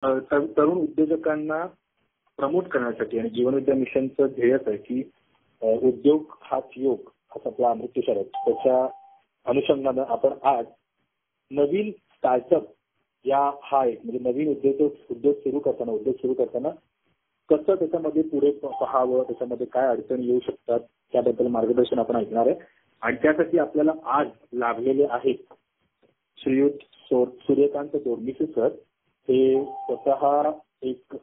तरुण उद्योजकांना प्रमोट करण्यासाठी आणि जीवनविद्या मिशनचं ध्येयच आहे की उद्योग हाच योग असा आपला अमृत शरद त्याच्या अनुषंगानं आपण आज नवीन स्टार्टअप हा एक म्हणजे नवीन उद्योग सुरू करताना कसं त्याच्यामध्ये पुढे पाहावं, त्याच्यामध्ये काय अडचणी येऊ शकतात त्याबद्दल मार्गदर्शन आपण ऐकणार आहे. आणि त्यासाठी आपल्याला आज लाभलेले आहेत श्रीयुत सूर्यकांत दोडमिसे सर. हे स्वतः एक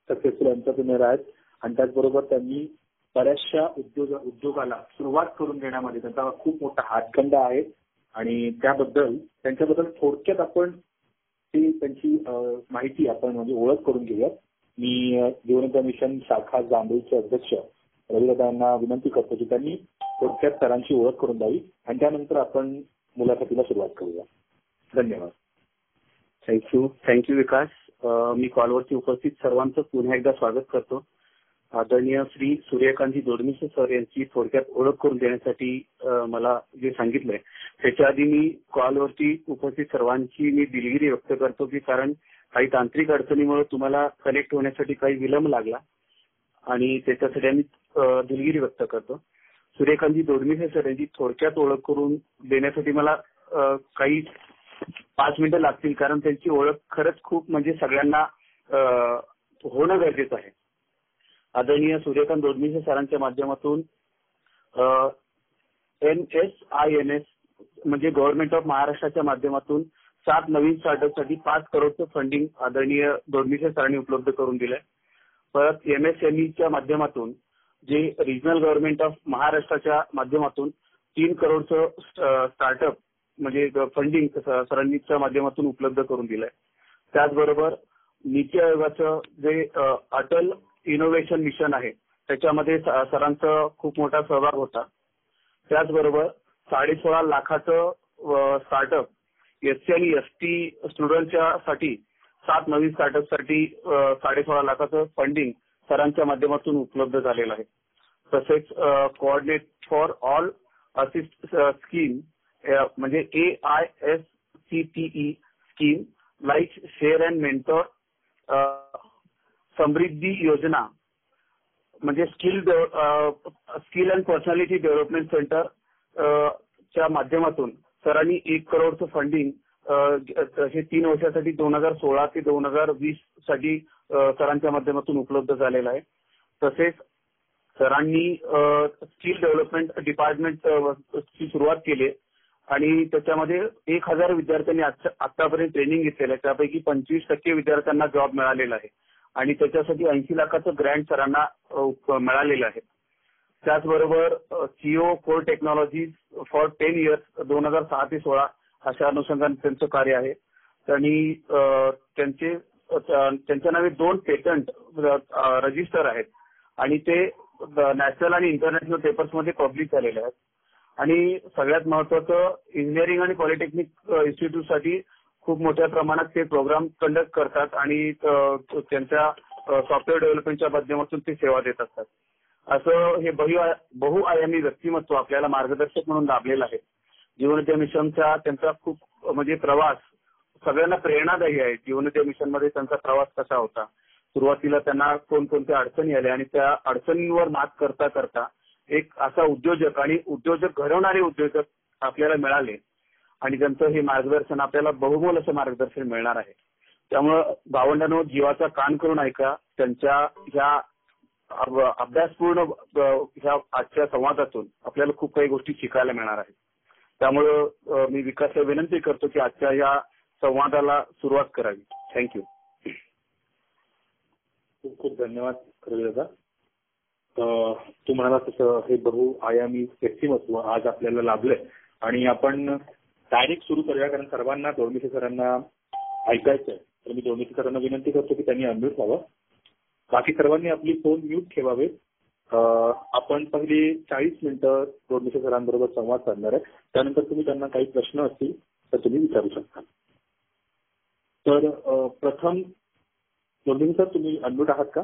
सक्सेसफुल एंटरप्रेन्योर आहेत आणि त्याचबरोबर त्यांनी बऱ्याचशा उद्योगाला सुरुवात करून देण्यामध्ये त्यांचा खूप मोठा हातखंडा आहे आणि त्यांच्याबद्दल थोडक्यात आपण त्यांची माहिती आपण म्हणजे ओळख करून घेऊया. मी जीवनविद्या मिशन शाखा जांभळीचे अध्यक्ष रविदादा यांना विनंती करतो की त्यांनी थोडक्यात सरांची ओळख करून द्यावी आणि त्यानंतर आपण मुलाखतीला सुरुवात करूया. धन्यवाद. थँक्यू विकास. मी कॉलवरती उपस्थित सर्वांचं पुन्हा एकदा स्वागत करतो. आदरणीय श्री सूर्यकांत दोडमिसे सर यांची थोडक्यात ओळख करून देण्यासाठी मला जे सांगितलंय त्याच्या आधी मी कॉलवरती उपस्थित सर्वांची मी दिलगिरी व्यक्त करतो की कारण काही तांत्रिक अडचणीमुळे तुम्हाला कनेक्ट होण्यासाठी काही विलंब लागला आणि त्याच्यासाठी आम्ही दिलगिरी व्यक्त करतो. सूर्यकांत दोडमिसे सर यांची थोडक्यात ओळख करून देण्यासाठी मला काही 5 मिनिटं लागतील कारण त्यांची ओळख खरंच खूप म्हणजे सगळ्यांना होणं गरजेचं आहे. आदरणीय सूर्यकांत दोडमिसे सरांच्या माध्यमातून NSINS म्हणजे गव्हर्नमेंट ऑफ महाराष्ट्राच्या माध्यमातून 7 नवीन स्टार्टअपसाठी 5 करोडचं फंडिंग आदरणीय दोडमिसे सरांनी उपलब्ध करून दिलंय. परत MSMEच्या माध्यमातून जे रिजनल गव्हर्नमेंट ऑफ महाराष्ट्राच्या माध्यमातून 3 करोडचं स्टार्टअप म्हणजे फंडिंग सरांनीच्या माध्यमातून उपलब्ध करून दिलंय. त्याचबरोबर नीती आयोगाचं जे अटल इनोव्हेशन मिशन आहे त्याच्यामध्ये सरांचा खूप मोठा सहभाग होता. त्याचबरोबर 16.5 लाखाचं स्टार्टअप SC आणि ST स्टुडंटच्या साठी 7 नवीन स्टार्टअपसाठी 16.5 लाखाचं फंडिंग सरांच्या माध्यमातून उपलब्ध झालेलं आहे. तसेच coordinate for all assist scheme म्हणजे AISCTE scheme like share and mentor समृद्धी योजना म्हणजे skill and personality development centre च्या माध्यमातून सरांनी 1 करोडचं फंडिंग हे 3 वर्षासाठी 2016 ते 2020 साठी सरांच्या माध्यमातून उपलब्ध झालेलं आहे. तसेच सरांनी स्किल डेव्हलपमेंट डिपार्टमेंट ची सुरुवात केली आणि त्याच्यामध्ये 1000 विद्यार्थ्यांनी आतापर्यंत ट्रेनिंग घेतलेलं आहे. त्यापैकी 25% विद्यार्थ्यांना जॉब मिळालेला आहे आणि त्याच्यासाठी 80 लाखाचं ग्रँट सरांना मिळालेलं आहे. त्याचबरोबर CO core technologies for 10 years 2006 ते 16 अशा अनुषंगाने त्यांचं कार्य आहे. त्यांनी त्यांच्या नावे 2 पेटंट रजिस्टर आहेत आणि ते नॅशनल आणि इंटरनॅशनल पेपर्समध्ये पब्लिश झालेले आहेत. आणि सगळ्यात महत्वाचं इंजिनिअरिंग आणि पॉलिटेक्निक इन्स्टिट्यूटसाठी खूप मोठ्या प्रमाणात ते प्रोग्राम कंडक्ट करतात आणि त्यांच्या सॉफ्टवेअर डेव्हलपमेंटच्या माध्यमातून ते सेवा देत असतात. असं हे बहुआयामी व्यक्तिमत्व आपल्याला मार्गदर्शक म्हणून लाभलेलं आहे. जीवनविद्या मिशनचा त्यांचा खूप म्हणजे प्रवास सगळ्यांना प्रेरणादायी आहे. जीवनविद्या मिशनमध्ये त्यांचा प्रवास कसा होता, सुरुवातीला त्यांना कोणकोणत्या अडचणी आल्या आणि त्या अडचणींवर मात करता करता एक असा उद्योजक आणि उद्योजक घडवणारे उद्योजक आपल्याला मिळाले आणि त्यांचं हे मार्गदर्शन आपल्याला बहुमोल असं मार्गदर्शन मिळणार आहे. त्यामुळं भावंडांनो जीवाचा कान करून ऐका. त्यांच्या ह्या अभ्यासपूर्ण ह्या आजच्या संवादातून आपल्याला खूप काही गोष्टी शिकायला मिळणार आहेत. त्यामुळं मी विकासला विनंती करतो की आजच्या या संवादाला सुरुवात करावी. थँक्यू. खूप खूप धन्यवाद रविदादा. तू म्हणाला तसं हे बहुआयामी व्यक्तिमत्व आज आपल्याला लाभलंय आणि आपण डायरेक्ट सुरू करूया कारण सर्वांना दोडमिसे सरांना ऐकायचंय. तर मी दोडमिसे सरांना विनंती करतो की त्यांनी अनम्यूट व्हावं. बाकी सर्वांनी आपली फोन म्यूट ठेवावे. आपण पहिले 40 मिनिटं दोडमिसे सरांबरोबर संवाद साधणार आहे. त्यानंतर तुम्ही त्यांना काही प्रश्न असतील तर तुम्ही विचारू शकता. तर प्रथम दोडमिसे सर तुम्ही अनम्यूट आहात का?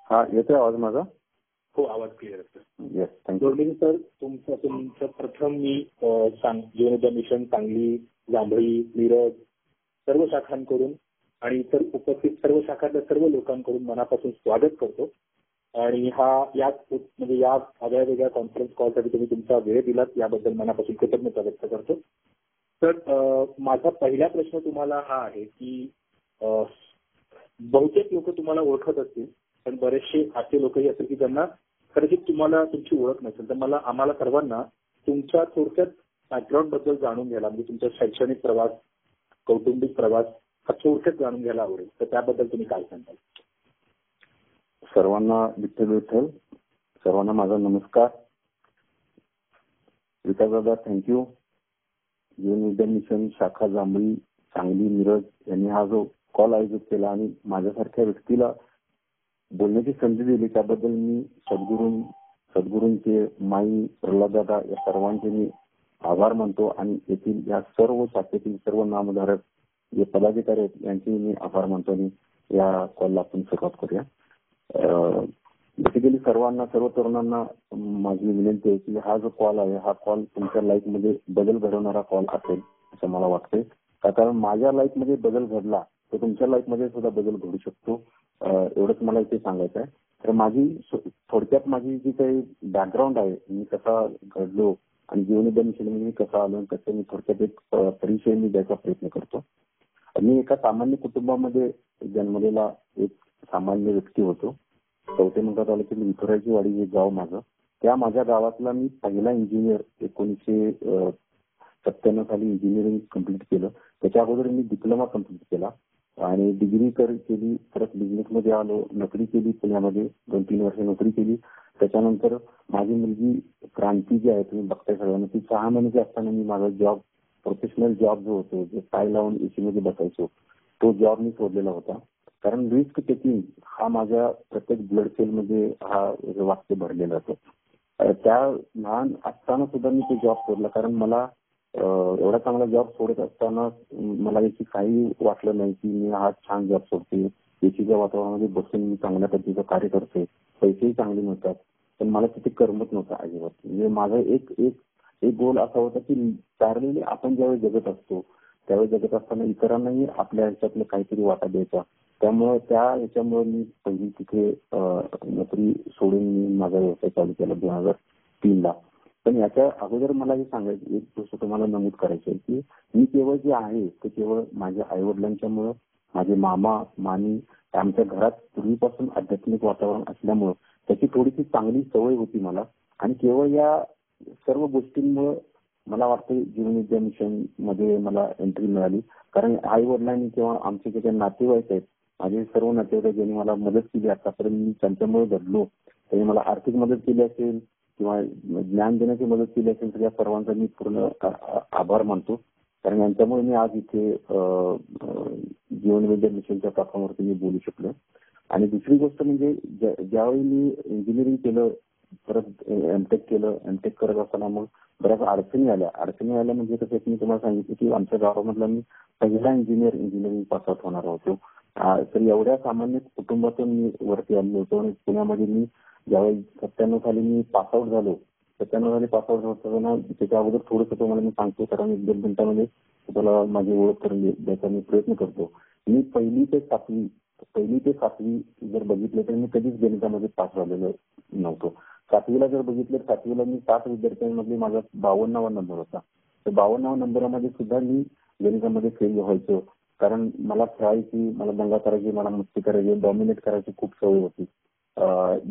हा, येतोय आवाज माझा? हो, आवाज क्लिअर येतोय. Yes, thank you. दोडमिसे सर तुमचं प्रथम मी जीवनविद्या मिशन सांगली, जांभळी, मिरज सर्व शाखांकडून आणि इतर उपस्थित सर्व शाखांतल्या सर्व लोकांकडून मनापासून स्वागत करतो. आणि या आगळ्या वेगळ्या कॉन्फरन्स कॉलसाठी तुम्ही तुमचा वेळ दिलात याबद्दल मनापासून कृतज्ञता व्यक्त करतो. तर माझा पहिला प्रश्न तुम्हाला हा आहे की बहुतेक लोक तुम्हाला ओळखत असतील, पण बरेचसे असे लोकही असतील की ज्यांना कदाचित तुम्हाला तुमची ओळख नसेल. तर आम्हाला सर्वांना तुमच्या थोडक्यात बॅकग्राऊंड बद्दल जाणून घ्यायला, म्हणजे तुमचा शैक्षणिक प्रवास, कौटुंबिक प्रवास हा थोडक्यात जाणून घ्यायला आवडेल. तर त्याबद्दल तुम्ही काय सांगाल? सर्वांना विठ्ठल, सर्वांना माझा नमस्कार. विकास दादा, थँक्यू. जीवन विद्या मिशन शाखा जांभळी, सांगली, मिरज यांनी हा जो कॉल आयोजित केला आणि माझ्यासारख्या व्यक्तीला बोलण्याची संधी दिली त्याबद्दल मी सद्गुरूंचे, माई, प्रल्हाद दादा या सर्वांचे मी आभार मानतो. आणि येथील या सर्व शाखेतील सर्व नामधारक जे पदाधिकारी आहेत यांचे मी आभार मानतो. आणि या कॉलला आपण सुरुवात करूया. बेसिकली सर्व तरुणांना माझी विनंती आहे की हा जो कॉल आहे हा कॉल तुमच्या लाईफ मध्ये बदल घडवणारा कॉल असेल असं मला वाटतंय. कारण माझ्या लाईफ मध्ये बदल घडला तर तुमच्या लाईफ मध्ये सुद्धा बदल घडू शकतो. एवढंच मला इथे सांगायचं आहे. तर थोडक्यात माझी जी काही बॅकग्राऊंड आहे, मी कसा घडलो आणि जीवन विद्या मिशनमध्ये मी कसा आलो, कसं मी थोडक्यात एक परिचय मी द्यायचा प्रयत्न करतो. मी एका सामान्य कुटुंबामध्ये जन्मलेला एक सामान्य व्यक्ती होतो. कवठेमंकाळ तालुक्यातील विठुरायाची वाडी हे गाव माझं. त्या माझ्या गावातला मी पहिला इंजिनियर 1997 साली इंजिनिअरिंग कम्प्लीट केलं. त्याच्या अगोदर मी डिप्लोमा कम्प्लीट केला आणि डिग्री केली. परत बिझनेसमध्ये आलो, नोकरी केली पुण्यामध्ये, 2-3 वर्ष नोकरी केली. त्याच्यानंतर माझी मुलगी क्रांती जी आहे तुम्ही बघताय सगळ्यांना, ती 6 महिन्याची असताना मी माझा प्रोफेशनल जॉब जो होतो, जे टाय लावून एसी मध्ये बसायचो, तो जॉब मी सोडलेला होता. कारण रिस्क टेकिंग हा माझ्या प्रत्येक ब्लड सेल मध्ये हा वाक्य भरलेला होतो. त्या लहान असताना सुद्धा मी तो जॉब सोडला. कारण मला एवढा चांगला जॉब सोडत असताना मला याची काही वाटलं नाही की मी हा छान जॉब सोडते, एसीच्या वातावरणामध्ये बसून मी चांगल्या पद्धतीचं कार्य करते, पैसेही चांगले मिळतात, पण मला तिथे करमत नव्हतं अजिबात. म्हणजे माझा एक गोल असा होता की पॅरलली आपण ज्यावेळी जगत असतो त्यावेळी जगत असताना इतरांनाही आपल्या ह्याच्यातलं काहीतरी वाटा द्यायचा. त्यामुळे याच्यामुळे मी पहिली तिथे नोकरी सोडून मी माझा व्यवसाय चालू केला 2003 पण याच्या अगोदर मला हे सांगायचं, एक गोष्ट तुम्हाला नमूद करायची आहे की मी केवळ जे आहे ते केवळ माझ्या आई वडिलांच्यामुळं, माझे मामा मामी, आमच्या घरात पूर्वीपासून आध्यात्मिक वातावरण असल्यामुळं त्याची थोडीशी चांगली सवय होती मला. आणि केवळ या सर्व गोष्टींमुळे मला वाटतं जीवन विद्या मिशन मध्ये मला एंट्री मिळाली. कारण आई वडिलांनी किंवा आमचे जे काही नातेवाईक आहेत, माझे सर्व नातेवाईक ज्यांनी मला मदत केली आतापर्यंत, मी त्यांच्यामुळे घडलो. त्यांनी मला आर्थिक मदत केली असेल किंवा ज्ञान देण्याची मदत केली असेल तर या सर्वांचा मी पूर्ण आभार मानतो. कारण यांच्यामुळे मी आज इथे जीवन विद्या मिशनच्या प्लॅटफॉर्मवरती मी बोलू शकलो. आणि दुसरी गोष्ट म्हणजे ज्यावेळी मी इंजिनिअरिंग केलं, परत एमटेक केलं, एमटेक करत असताना मग बऱ्याच अडचणी आल्या. म्हणजे कसं मी तुम्हाला सांगितलं की आमच्या गावामधला मी पहिला इंजिनिअरिंग पास आउट होणार होतो. तर एवढ्या सामान्य कुटुंबातून मी वरती आलो होतो. आणि पुण्यामध्ये मी ज्यावेळी 97 साली मी पासआउट झालो, 97 साली पासआउट होताना त्याच्या अगोदर थोडंसं तुम्हाला मी सांगतो, कारण 1-2 मिनिटांमध्ये तुम्हाला माझी ओळख करून द्यायचा मी प्रयत्न करतो. मी पहिली ते सातवी जर बघितलं तर मी कधीच गणितामध्ये पास झालेलो नव्हतो. 7वीला जर बघितलं, 7वीला मी 7 विद्यार्थ्यांमध्ये माझा 52वा नंबर होता. तर 52व्या नंबरामध्ये सुद्धा मी गणितामध्ये फेल व्हायचो. कारण मला खेळायची, मला दंगा करायची, मला मस्ती करायची, डॉमिनेट करायची खूप सवय होती.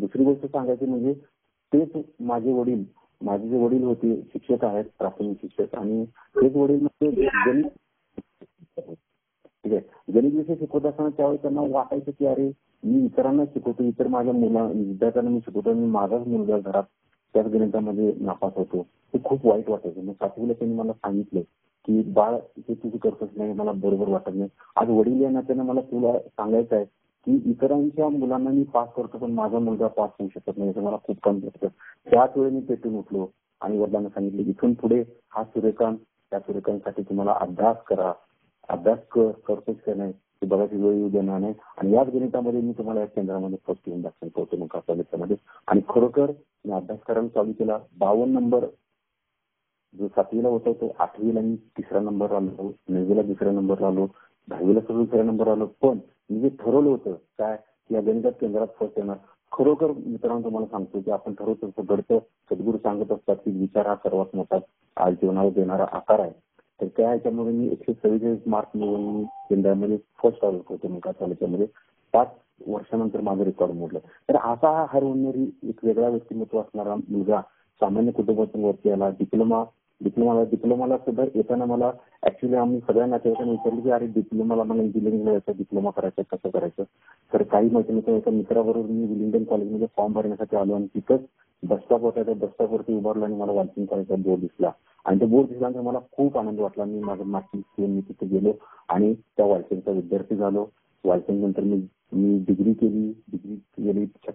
दुसरी गोष्ट सांगायची म्हणजे तेच माझे जे वडील होते शिक्षक आहेत, प्राथमिक शिक्षक, आणि तेच वडील म्हणजे गणित विषय शिकवत असताना त्यावेळी त्यांना वाटायचं की अरे मी इतरांना शिकवतो, इतर माझ्या विद्यार्थ्यांना मी शिकवतो, मी माझाच मुलगा घरात त्याच गणितामध्ये नापास होतो. हे खूप वाईट वाटायचं. मग 7वीला त्यांनी मला सांगितलं की बाळ हे तुझी करतोच नाही, मला बरोबर वाटत नाही. आज वडील या नात्याने मला तुला सांगायचं आहे की इतरांच्या मुलांना मी पास करतो पण माझा मुलगा पास होऊ शकत नाही, मला खूप कमी वाटतं. त्याच वेळी मी पेटून उठलो आणि वडिलांना सांगितलं इथून पुढे हा सूर्यकांत, त्या सूर्यकांतसाठी तुम्हाला अभ्यास करतोच का नाही ते बघायची वेळ येऊ देणार नाही. आणि याच गणितामध्ये मी तुम्हाला या केंद्रामध्ये फर्स्ट येऊन दाखवतो मग कॉलेजमध्ये. आणि खरोखर मी अभ्यास करायला चालू केला. 52 नंबर जो 7वीला होता तो 8वीला मी 3रा नंबर आलो, 9वीला 2रा नंबर आलो, 10वीला सगळं दुसऱ्या नंबर आलो, पण मी जे ठरवलं होतं काय की या गणितात केंद्रात फर्स्ट येणार, खरोखर मित्रांनो तुम्हाला सांगतो की आपण ठरवतो घडतं. सद्गुरू सांगत असतात की विचार हा सर्वात मोठा आज जीवनाला देणारा आकार आहे. तर त्या ह्याच्यामध्ये मी 144 मार्क मिळवून मी केंद्रामध्ये फर्स्ट आलो होतो निकाल कॉलेजमध्ये. 5 वर्षानंतर माझं रेकॉर्ड मोडलं. तर असा हा हरवणारी एक वेगळा व्यक्तिमत्व असणारा मुलगा सामान्य कुटुंबातून वरती आला. डिप्लोमाला सुद्धा येताना मला ऍक्च्युली आम्ही सगळ्या नातेवाईकांना विचारलं की अरे डिप्लोमाला मला इंजिनिअरिंगला यायचं, डिप्लोमा करायचं, कसं करायचं. तर काही माहिती नव्हतं. एका मित्राबरोबर मी विलिंग्डन कॉलेजमध्ये फॉर्म भरण्यासाठी आलो आणि तिथंच बस स्टॉप होता, त्या बस स्टॉपवरती उभारलो आणि मला वाचन करायचा बोर्ड दिसला आणि तो बोर्ड दिसल्यानंतर मला खूप आनंद वाटला. मी माझं मागची मी तिथे गेलो आणि त्या वाचनचा विद्यार्थी झालो. वाचन नंतर मी डिग्री केली.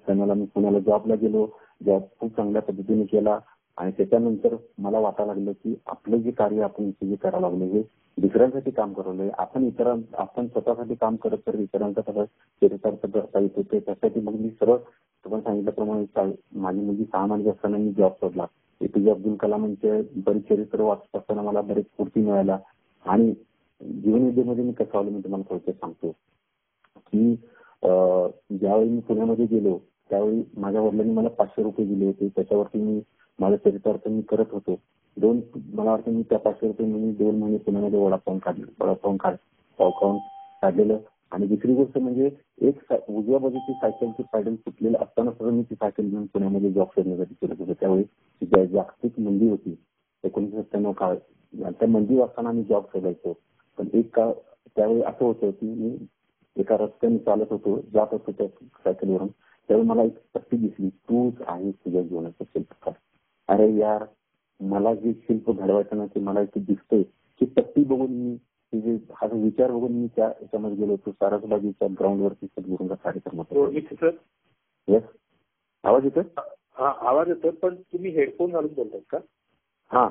मला मी पुण्याला जॉबला गेलो. जॉब खूप चांगल्या पद्धतीने केला आणि त्याच्यानंतर मला वाटायला लागलं की आपलं जे कार्य आपण जे करायला लागलो हे दुसऱ्यांसाठी काम करवलंय. आपण स्वतःसाठी काम करत तर इतरांचा सगळं चरितार्थ करता येतो. त्यासाठी मग मी सरळ तुम्हाला सांगितल्याप्रमाणे माझी मुलगी 6 महिन्याची असताना मी जॉब सोडला. एपीजे अब्दुल कलामांचे बरेच चरित्र वाचत असताना मला बरेच स्फूर्ती मिळाला आणि जीवनविद्येमध्ये मी कसं आलो मी तुम्हाला थोडक्यात सांगतो की ज्यावेळी मी पुण्यामध्ये गेलो त्यावेळी माझ्या वडिलांनी मला 500 रुपये दिले होते. त्याच्यावरती मी माझं चरितार्थ मी करत होतो. मला वाटतं मी त्या 500 रुपये मी 2 महिने पुण्यामध्ये वडापाव काढलेलं. आणि दुसरी गोष्ट म्हणजे एक उजव्या बाजूची सायकलची पॅडल फुटलेलं असताना सुद्धा मी ती सायकल घेऊन पुण्यामध्ये जॉब करण्यासाठी करत होतो. त्यावेळी जागतिक मंदी होती 1997 काळ. त्या मंदी असताना मी जॉब शोधायचो. पण त्यावेळी असं होतं की मी एका रस्त्याने चालत होतो, जात होतो त्या सायकलवरून. त्यावेळी मला एक पट्टी दिसली, तूच आहे तुझ्या जीवनाचा शिल्पकार. अरे यार, मला जे शिल्प घडवायचं ना ते मला इथे दिसतंय. ती पट्टी बघून मी हा विचार बघून मी त्या याच्यामध्ये गेलो होतो. सारसबागीच्या ग्राउंडवरती सद्गुरूंचा कार्यक्रम होता. येस, आवाज येतोय? हा, आवाज येतोय. पण तुम्ही हेडफोन घालून बोलताय का? हा,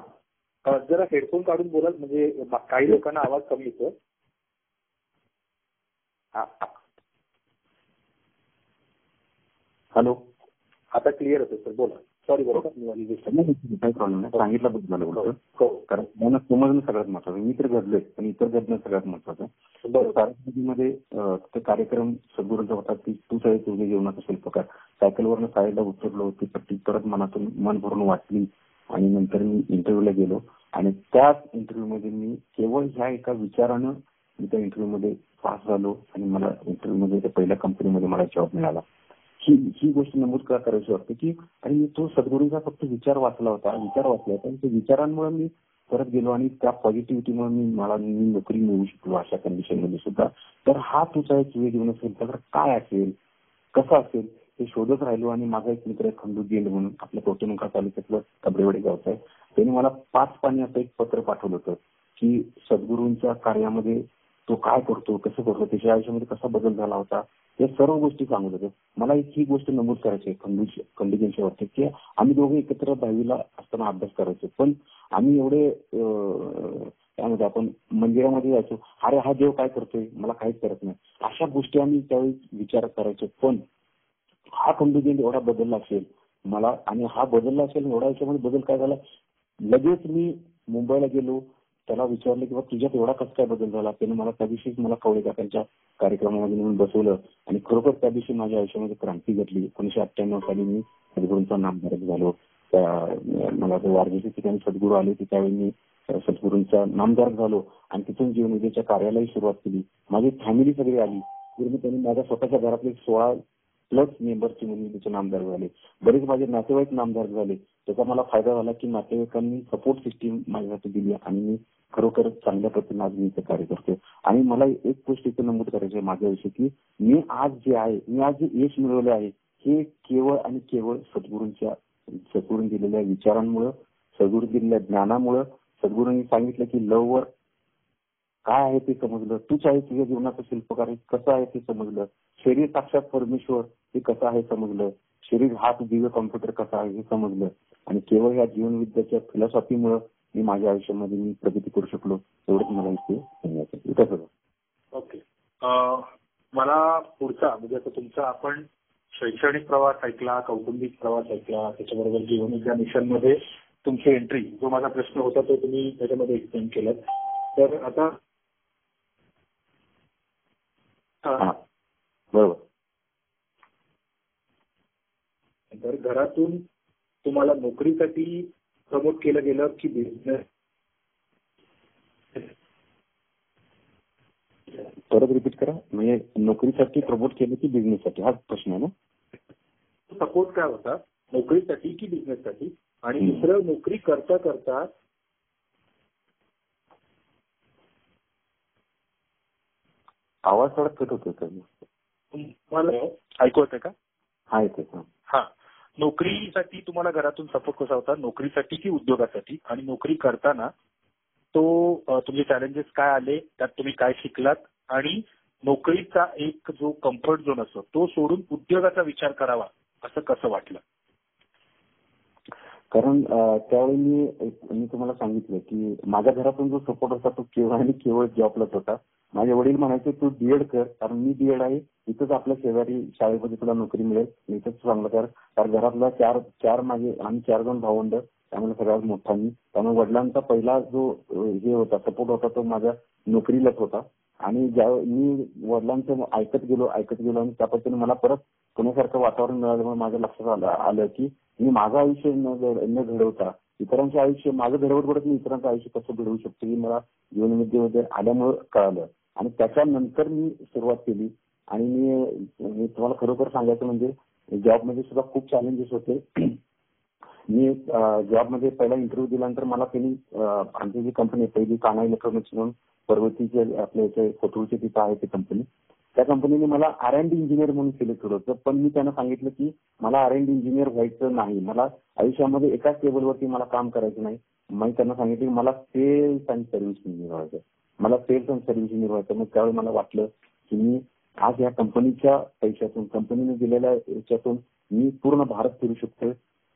जरा हेडफोन काढून बोलाल, म्हणजे काही लोकांना आवाज कमी येतो. हॅलो, आता क्लिअर होतं सर, बोला. सॉरी बरं का, काही प्रॉब्लेम नाही. सांगितलं बघ झालं बोलतो. कारण त्यांना समजणं सगळ्यात महत्वाचं. मी तर घडलोय पण इतर घडणं सगळ्यात महत्वाचं. सारसबागीमध्ये ते कार्यक्रम सद्गुरूंचा होता की तूच आहे तुझ्या जीवनाचा शिल्पकार. सायकलवरनं साईडला उतरलो, ती पट्टी परत मनातून मन भरून वाचली आणि नंतर मी इंटरव्ह्यूला गेलो आणि त्याच इंटरव्ह्यू मध्ये मी केवळ ह्या एका विचारानं मी त्या इंटरव्ह्यू मध्ये पास झालो आणि मला इंटरव्ह्यू मध्ये पहिल्या कंपनीमध्ये मला जॉब मिळाला. ही गोष्ट नमूद करायची वाटते की आणि तो सद्गुरूंचा फक्त विचार वाचला होता आणि त्या विचारांमुळे मी परत गेलो आणि त्या पॉझिटिव्हिटीमुळे मी नोकरी मिळवू शकलो अशा कंडिशन मध्ये सुद्धा. तर हा तुझा एक जीवन असेल तर काय असेल, कसं असेल हे शोधत राहिलो. आणि माझा एक मित्र खंडू गेंड म्हणून आपल्या कौटुंबिका तालुक्यातलं कबरेवाडी गावचा आहे, त्यांनी मला 5 पानी असं एक पत्र पाठवलं होतं की सद्गुरूंच्या कार्यामध्ये तो काय करतो, कसं करतो, त्याच्या आयुष्यामध्ये कसा बदल झाला होता, या सर्व गोष्टी सांगत होते. मला ही गोष्ट नमूद करायची आहे खंडूजींच्या बाबतीत की आम्ही दोघे एकत्र 10वीला असताना अभ्यास करायचो. पण आम्ही एवढे त्यामध्ये आपण मंदिरामध्ये जायचो, अरे हा देव काय करतोय, मला काहीच करत नाही, अशा गोष्टी आम्ही त्यावेळी विचार करायचो. पण हा खंडूजी एवढा बदलला असेल मला, आणि हा बदलला असेल एवढा याच्यामध्ये बदल काय झाला, लगेच मी मुंबईला गेलो, त्याला विचारलं की तुझ्यात एवढा कसं काय बदल झाला. त्याने मला त्या दिवशीच मला कवळे काकांच्या कार्यक्रमामध्ये नेऊन बसवलं आणि खरोखर त्या दिवशी माझ्या आयुष्यामध्ये क्रांती घडली. 1998 साली मी सद्गुरूंचा नामधारक झालो. मला वारजेच्या ठिकाणी सद्गुरू आले होते त्यावेळी मी सद्गुरूंचा नामधारक झालो आणि तिथून जीवनविद्येच्या कार्यालाही सुरुवात केली. माझी फॅमिली सगळी आली. पूर्ण त्यांनी माझ्या स्वतःच्या घरातले 16+ मेंबर्सची जीवनविद्येचे नामधारक झाले. बरेच माझे नातेवाईक नामधारक झाले. त्याचा मला फायदा झाला की नातेवाईकांनी सपोर्ट सिस्टीम माझ्यासाठी दिली आणि मी खरोखर चांगल्या पद्धतीने आज मी इथे कार्य करतो. आणि मला एक गोष्ट इथे नमूद करायची आहे माझ्याविषयी की मी आज जे यश मिळवले आहे हे केवळ आणि केवळ सद्गुरूंनी दिलेल्या विचारांमुळे, सद्गुरू दिलेल्या ज्ञानामुळे. सद्गुरूंनी सांगितलं की लववर काय आहे ते समजलं, तूच आहे तुझ्या जीवनाचं शिल्पकार कसं आहे ते समजलं, शरीर साक्षात परमेश्वर हे कसं आहे समजलं, शरीर हात दिव्य कॉम्प्युटर कसा आहे हे समजलं. आणि केवळ या जीवनविद्याच्या फिलॉसॉफीमुळे मी माझ्या आयुष्यामध्ये मी प्रगती करू शकलो. एवढंच मला इथे सांगायचं. ओके, मला पुढचा म्हणजे आता तुमचा आपण शैक्षणिक प्रवास ऐकला, कौटुंबिक प्रवास ऐकला, त्याच्याबरोबर जीवनविद्या मिशन मध्ये तुमची एंट्री, जो माझा प्रश्न होता तो तुम्ही त्याच्यामध्ये एक्सप्लेन केलात. तर आता बरोबर. तर घरातून तुम्हाला नोकरीसाठी प्रमोट केलं गेलं की बिझनेस? परत रिपीट करा. म्हणजे नोकरीसाठी प्रमोट केलं की बिझनेससाठी, हा प्रश्न आहे ना? सपोर्ट काय होता, नोकरीसाठी की बिझनेससाठी? आणि दुसरं, नोकरी करता करता आवाज थोडा कट होतोय सर. तुम्हाला ऐकू येतं का? हा येतोय. हा, नोकरीसाठी तुम्हाला घरातून सपोर्ट कसा होता, नोकरीसाठी की उद्योगासाठी? आणि नोकरी करताना तो तुमचे चॅलेंजेस काय आले, त्यात तुम्ही काय शिकलात, आणि नोकरीचा एक जो कम्फर्ट झोन असतो तो सोडून उद्योगाचा विचार करावा असं कसं वाटलं? कारण त्यावेळी मी तुम्हाला सांगितलं की माझ्या घरातून जो सपोर्ट होता तो केवळ आणि केवळ जॉबलाच होता. माझे वडील म्हणायचे तू बीएड कर, कारण मी बीएड आहे, इथंच आपल्या शेजारी शाळेमध्ये तुला नोकरी मिळेल, इथंच चांगलं कर. कारण घरातला आम्ही 4 जण भावंड, त्यामुळे सगळ्यात मोठा मी. त्यामुळे वडिलांचा पहिला जो हे होता सपोर्ट होता तो माझ्या नोकरीलाच होता. आणि ज्या मी वडिलांचं ऐकत गेलो आणि त्या पद्धतीने मला परत पुण्यासारखं वातावरण मिळाल्यामुळे माझ्या लक्षात आलं की मी माझं आयुष्य न घडवता इतरांचे आयुष्य, माझं घडवत घडत मी इतरांचं आयुष्य कसं घडवू शकतो हे मला जीवनविद्येमध्ये आल्यामुळे कळालं. आणि त्याच्यानंतर मी सुरुवात केली. आणि मी तुम्हाला खरोखर सांगायचं म्हणजे जॉबमध्ये सुद्धा खूप चॅलेंजेस होते. मी जॉबमध्ये पहिला इंटरव्ह्यू दिल्यानंतर मला त्यांनी आमची जी कंपनी पहिली काना इलेक्ट्रॉनिक्स म्हणून पर्वतीचे आपल्या कोथरूडचे तिथं आहे ती कंपनी, त्या कंपनीने मला R&D इंजिनियर म्हणून सिलेक्ट केलं होतं. पण मी त्यांना सांगितलं की मला R&D इंजिनियर व्हायचं नाही, मला आयुष्यामध्ये एकाच टेबलवरती मला काम करायचं नाही. मी त्यांना सांगितलं की मला सेल्स आणि सर्व्हिस इंजिनियर व्हायचं, मला सेल्स आणि सर्व्हिस इंजिनियर व्हायचं. मग त्यावेळी मला वाटलं की मी आज या कंपनीच्या पैशातून, कंपनीने दिलेल्या याच्यातून मी पूर्ण भारत फिरू शकतो.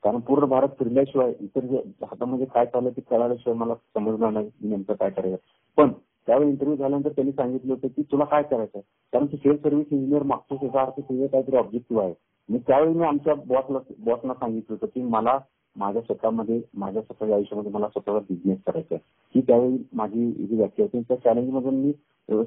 कारण पूर्ण भारत फिरल्याशिवाय इतर हातामध्ये काय चाललं ते कळाल्याशिवाय मला समजणार नाही नेमकं काय करायचं. पण त्यावेळी इंटरव्ह्यू झाल्यानंतर त्यांनी सांगितलं होतं की तुला काय करायचं, कारण तू सेल्स सर्व्हिस इंजिनियर मागतो, त्याचा अर्थ तुझं काहीतरी ऑब्जेक्टिव्ह आहे. त्यावेळी मी आमच्या बॉसना सांगितलं होतं की मला माझ्या स्वतःच्या आयुष्यामध्ये मला स्वतःचा बिझनेस करायचा आहे. ही त्यावेळी माझी जी व्याख्या होती. त्या चॅलेंजमधून मी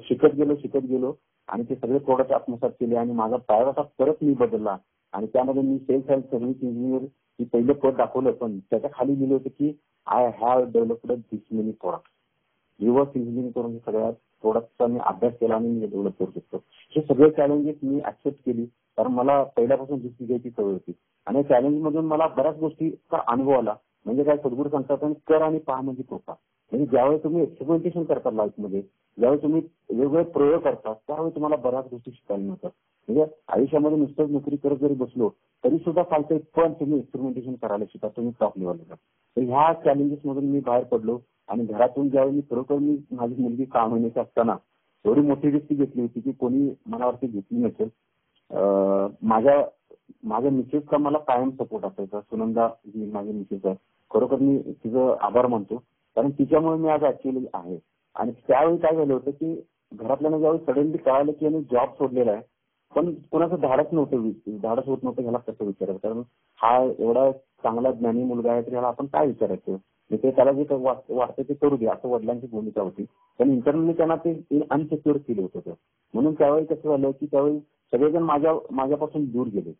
शिकत गेलो आणि ते सगळे प्रोडक्ट आत्मसात केले आणि माझा पायवाटा परत मी बदलला. आणि त्यामध्ये मी सेल्स अँड सर्व्हिस इंजिनियर ही पहिलं पद दाखवलं, पण त्याच्या खाली लिहिलं होतं की I have developed this many product. Reverse engineering करून सगळ्या प्रोडक्टचा मी अभ्यास केला आणि मी डेव्हलप करू शकतो. हे सगळे चॅलेंजेस मी ऍक्सेप्ट केली, कारण मला पहिल्यापासून जिद्द घ्यायची सवय होती. आणि चॅलेंज मधून मला बऱ्याच गोष्टीचा अनुभव आला. म्हणजे काय, सद्गुरू सांगतात कर आणि पहा म्हणजे कृपा. म्हणजे ज्यावेळी तुम्ही एक्सपेरिमेंटेशन करता लाईफमध्ये, ज्यावेळी तुम्ही वेगवेगळे प्रयोग करतात, त्यावेळी तुम्हाला बऱ्याच गोष्टी शिकायला मिळतात. म्हणजे आयुष्यामध्ये नुसतंच नोकरी करत जरी बसलो तरी सुद्धा चालतंय, पण तुम्ही एक्सपेरिमेंटेशन करायला शिका, तुम्ही टॉप लेवलला. तर ह्या चॅलेंजेस मधून मी बाहेर पडलो. आणि घरातून ज्यावेळी खरोखर मी माझी मुलगी 6 महिन्याची असताना एवढी मोठी व्यक्ती घेतली होती की कोणी मनावरती घेतली नसेल. माझ्या मिसेसचा मला कायम सपोर्ट असायचा. सुनंदा जी माझी मिसेस आहे, खरोखर मी तिचं आभार मानतो, कारण तिच्यामुळे मी आज ऍक्च्युअली आहे. आणि त्यावेळी काय झालं होतं की घरातल्यानं ज्यावेळी सडनली कळालं की याने जॉब सोडलेला आहे, पण कोणाचं धाडस होत नव्हतं ह्याला कसं विचारायचं, कारण हा एवढा चांगला ज्ञानी मुलगा आहे तर ह्याला आपण काय विचारायचं, ते त्याला जे वाटतं ते करू दे, असं वडिलांची भूमिका होती. पण इंटरनली त्यांना ते अनसिक्युअर फील होत होतं. म्हणून त्यावेळी कसं झालं की त्यावेळी सगळेजण माझ्यापासून दूर गेले.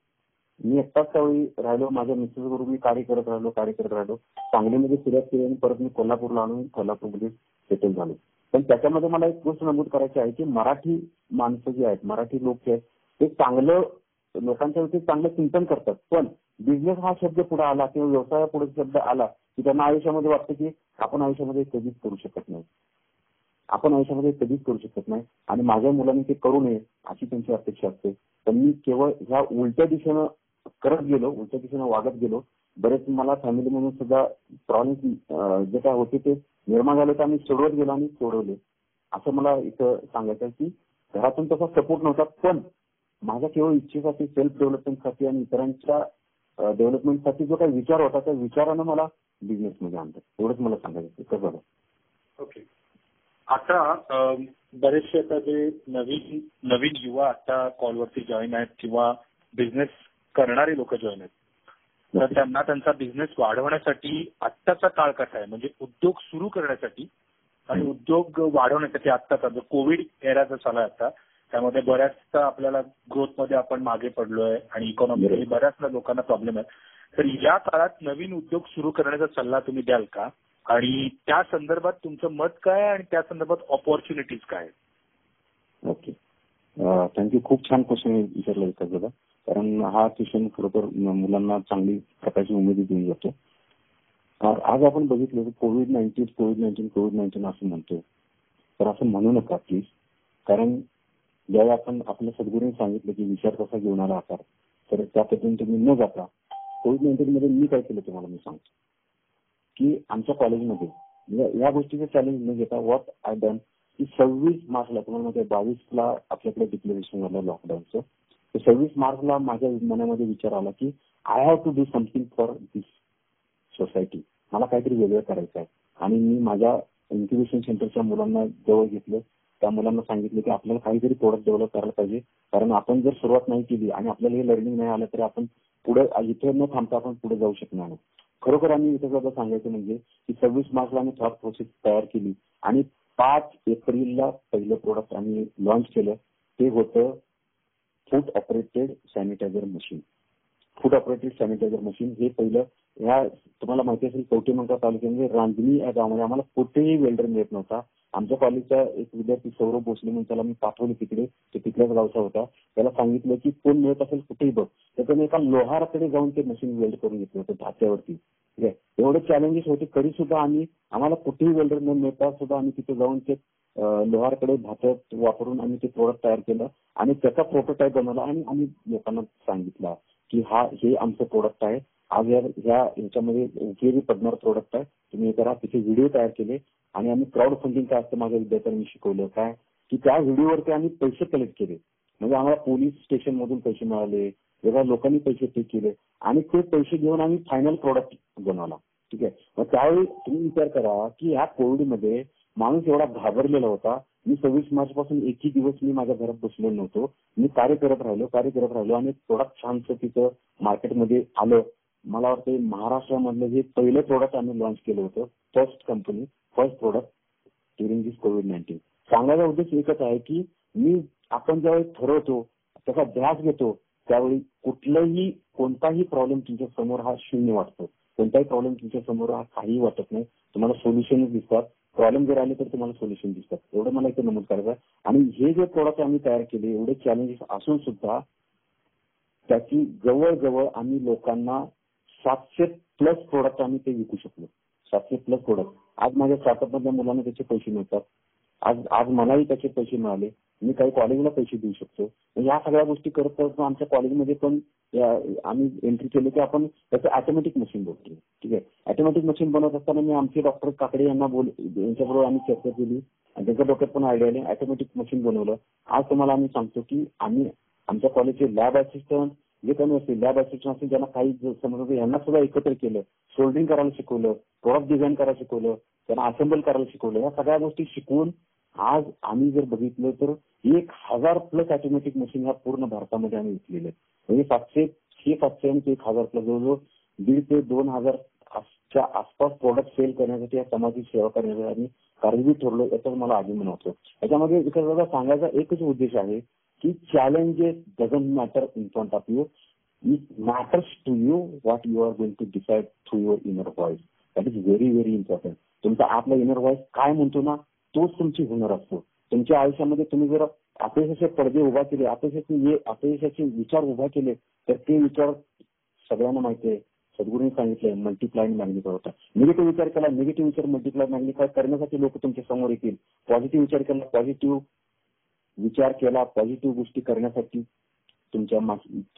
मी एकटाच त्यावेळी राहिलो. माझ्या मिसेस बरोबर मी कार्य करत राहिलो. सांगलीमध्ये सुरुवात केली आणि परत मी कोल्हापूरला आणून कोल्हापूरमध्ये सेटल झालो. पण त्याच्यामध्ये मला एक गोष्ट नमूद करायची आहे की मराठी माणसं जी आहेत, मराठी लोक जे आहेत, ते चांगलं लोकांच्या विषयी चांगलं चिंतन करतात. पण बिझनेस हा शब्द पुढे आला किंवा व्यवसायापुढे शब्द आला की त्यांना आयुष्यामध्ये वाटतं की आपण आयुष्यामध्ये कधीच करू शकत नाही. आणि माझ्या मुलांनी ते करू नये अशी त्यांची अपेक्षा असते. पण मी केवळ ह्या उलट्या दिशेनं वागत गेलो. बरेच मला फॅमिलीमधून सुद्धा प्रॉब्लेम जे काय होते ते निर्माण झाले, तर आम्ही सोडवत गेलो आणि सोडवले. असं मला इथं सांगायचं की घरातून तसा सपोर्ट नव्हता, पण माझ्या केवळ इच्छेसाठी, सेल्फ डेव्हलपमेंटसाठी आणि इतरांच्या डेव्हलपमेंटसाठी जो काही विचार होता त्या विचारानं मला बिझनेसमध्ये आणलं. एवढंच मला सांगायचं. कसं झालं? ओके. आता बरेचसे आता जे नवीन युवा आता कॉलवरती जॉईन आहेत किंवा बिझनेस करणारे लोक जॉईन आहेत, तर त्यांना त्यांचा बिझनेस वाढवण्यासाठी आत्ताचा काळ कसा आहे, म्हणजे उद्योग सुरू करण्यासाठी आणि उद्योग वाढवण्यासाठी आत्ताचा जो कोविड एरा जो चालू आहे आता, त्यामध्ये बऱ्याचदा आपल्याला ग्रोथमध्ये आपण मागे पडलोय आणि इकॉनॉमिकली बऱ्याचदा लोकांना प्रॉब्लेम आहे. तर या काळात नवीन उद्योग सुरू करण्याचा सल्ला तुम्ही द्याल का? आणि त्या संदर्भात तुमचं मत काय आणि त्या संदर्भात ऑपॉर्च्युनिटीज काय? Okay, thank you. खूप छान क्वेश्चन विचारला दादा, कारण हा क्वेश्चन खरोखर मुलांना चांगली प्रकारची उमेदी देऊन जातो. आज आपण बघितलं कोविड-19 असं म्हणतो, तर असं म्हणू नका प्लीज. कारण ज्यावेळी आपण आपल्या सद्गुरूंनी सांगितलं की विचार कसा घेऊन आला आकार, तर त्या पद्धतीने तुम्ही न जाता कोविड-19 मध्ये मी काय केलं तुम्हाला मी सांगतो की आमच्या कॉलेजमध्ये या गोष्टीचं चॅलेंज न घेता व्हॉट आय डन की 26 मार्चला, तुम्हाला माहिती आहे 22ला आपल्याकडे डिक्लेरेशन झालं लॉकडाऊनचं. तर 26 मार्चला माझ्या मनामध्ये विचार आला की I have to do something for this society. मला काहीतरी वेगळं करायचं आहे. आणि मी माझ्या इन्क्युबेशन सेंटरच्या मुलांना जवळ घेतलं. त्या मुलांना सांगितलं की आपल्याला काहीतरी प्रोडक्ट डेव्हलप करायला पाहिजे, कारण आपण जर सुरुवात नाही केली आणि आपल्याला हे लर्निंग नाही आलं तर आपण पुढे इथे न थांबता आपण पुढे जाऊ शकणार नाही. खरोखर आम्ही इथे सुद्धा सांगायचं म्हणजे की 26 मार्चला आम्ही थॉट प्रोसेस तयार केली आणि 5 एप्रिलला पहिलं प्रोडक्ट आम्ही लॉन्च केलं. ते होतं food operated sanitizer machine. Food operated sanitizer machine हे पहिलं. ह्या तुम्हाला माहिती असेल कवठेमंकाळ तालुक्यामध्ये रांजणी या गावामध्ये आम्हाला कुठेही वेल्डर मिळत नव्हता. आमच्या कॉलेजचा एक विद्यार्थी सौरभ भोसले म्हणून त्याला मी पाठवले तिकडे, ते तिथल्याच गावचा होता. त्याला सांगितलं की कोण मिळत असेल कुठेही बघ. तर त्याने एका लोहाराकडे जाऊन ते मशीन वेल्ड करून घेतलं होतं धात्यावरती. ठीक आहे, एवढे चॅलेंजेस होते तरी सुद्धा आम्हाला कुठेही वेल्डर न मिळता सुद्धा आम्ही तिथे जाऊन ते लोहारकडे धात्यात वापरून आम्ही ते प्रोडक्ट तयार केलं आणि त्याचा प्रोटोटाईप बनवला आणि आम्ही लोकांना सांगितलं की हे आमचं प्रोडक्ट आहे. आज ह्याच्यामध्ये उपयोगी पडणार प्रोडक्ट आहे, तुम्ही हे करा. तिथे व्हिडिओ तयार केले आणि आम्ही क्राऊड फंडिंग काय असतं माझ्या विद्यार्थ्यांनी शिकवलं काय की त्या व्हिडिओवरती आम्ही पैसे कलेक्ट केले. म्हणजे आम्हाला पोलीस स्टेशन मधून पैसे मिळाले, वेगळ्या लोकांनी पैसे पे केले आणि ते पैसे घेऊन आम्ही फायनल प्रोडक्ट बनवला. ठीक आहे, मग त्यावेळी तुम्ही विचार करा की ह्या कोविडमध्ये माणूस एवढा घाबरलेला होता. मी 26 मार्च पासून एकही दिवस मी माझ्या घरात बसलो नव्हतो. मी कार्य करत राहिलो आणि प्रोडक्ट छानसं तिथं मार्केटमध्ये आलं. मला वाटतं महाराष्ट्रामधलं हे पहिलं प्रोडक्ट आम्ही लॉन्च केलं होतं. फर्स्ट प्रोडक्ट ड्युरिंग दिस कोविड-19. सांगायचा उद्देश एकच आहे की आपण ज्यावेळी ठरवतो त्याचा ध्यास घेतो त्यावेळी कोणताही प्रॉब्लेम तुमच्या समोर हा शून्य वाटतो. कोणताही प्रॉब्लेम तुमच्या समोर हा काही वाटत नाही. तुम्हाला सोल्युशनच दिसतात. प्रॉब्लेम जर आले तर तुम्हाला सोल्युशन दिसतात. एवढं मला इथे नमूद करायचं आहे. आणि हे जे प्रोडक्ट आम्ही तयार केले एवढे चॅलेंजेस असून सुद्धा त्याची जवळजवळ आम्ही लोकांना 700+ प्रोडक्ट आम्ही ते विकू शकलो. 700+ प्रोडक्ट. आज माझ्या स्टार्टअप मधल्या मुलांना त्याचे पैसे मिळतात. आज मलाही त्याचे पैसे मिळाले. मी काही कॉलेजला पैसे देऊ शकतो. या सगळ्या गोष्टी करत करत आमच्या कॉलेजमध्ये पण आम्ही एंट्री केली की आपण त्याचं ऑटोमॅटिक मशीन बनवतो. ठीक आहे, ऑटोमॅटिक मशीन बनवत असताना मी आमचे डॉक्टर काकडे यांच्याबरोबर आम्ही चर्चा केली आणि त्यांच्या डोक्यात पण आयडिया आली. ऑटोमॅटिक मशीन बनवलं. आज तुम्हाला आम्ही सांगतो की आम्ही आमच्या कॉलेजचे लॅब असिस्टंट जे काही असतील, लॅब असिस्टंट असतील ज्यांना काही समजत यांना सुद्धा एकत्र केलं. सोल्डरिंग करायला शिकवलं, प्रोडक्ट डिझाईन करायला शिकवलं, त्यांना असेंबल करायला शिकवलं. या सगळ्या गोष्टी शिकवून आज आम्ही जर बघितलं तर 1000+ ऑटोमॅटिक मशीन ह्या पूर्ण भारतामध्ये आम्ही विकलेले आहेत. म्हणजे 700 आणि 1000+ जवळजवळ 1,500 ते 2,000 च्या आसपास प्रोडक्ट सेल करण्यासाठी या समाजाची सेवा करण्यासाठी आम्ही कार्यरत ठरलो. याचाच मला अभिमान वाटतो. याच्यामध्ये एखादा सांगायचा एकच उद्देश आहे की challenges doesn't matter in front of you. It matters to you what you are going to decide through your inner voice. That is very, very important. तुमचा आपला इनर व्हॉइस काय म्हणतो ना तोच तुमची हुनर असतो. तुमच्या आयुष्यामध्ये तुम्ही जर अपयशाचे पडदे उभा केले, अपयशाचे विचार उभा केले तर ते विचार सगळ्यांना माहिती आहे. सद्गुरूंनी सांगितलंय मल्टिप्लाय आणि मॅग्निफाय होता. निगेटिव्ह विचार केला, निगेटिव्ह विचार मल्टिप्लाय मॅग्निफाय करण्यासाठी लोक तुमच्या समोर येतील. पॉझिटिव्ह विचार केला, पॉझिटिव्ह गोष्टी करण्यासाठी तुमच्या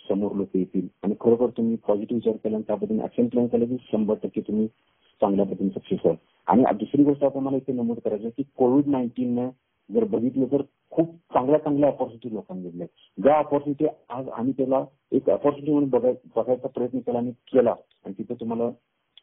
समोर लोक येतील. आणि खरोखर तुम्ही पॉझिटिव्ह विचार केला आणि त्याबद्दल ऍक्शन प्लॅन केला की 100% तुम्ही चांगल्या पद्धतीने सक्सेस व्हाल. आणि दुसरी गोष्ट आपण मला इथे नमूद करायचं की कोविड-19 जर बघितलं तर खूप चांगल्या अपॉर्च्युनिटी लोकांनी घेतल्या. ज्या अपॉर्च्युनिटी आज आम्ही त्याला एक अपॉर्च्युनिटी म्हणून बघायचा प्रयत्न केला आणि तिथे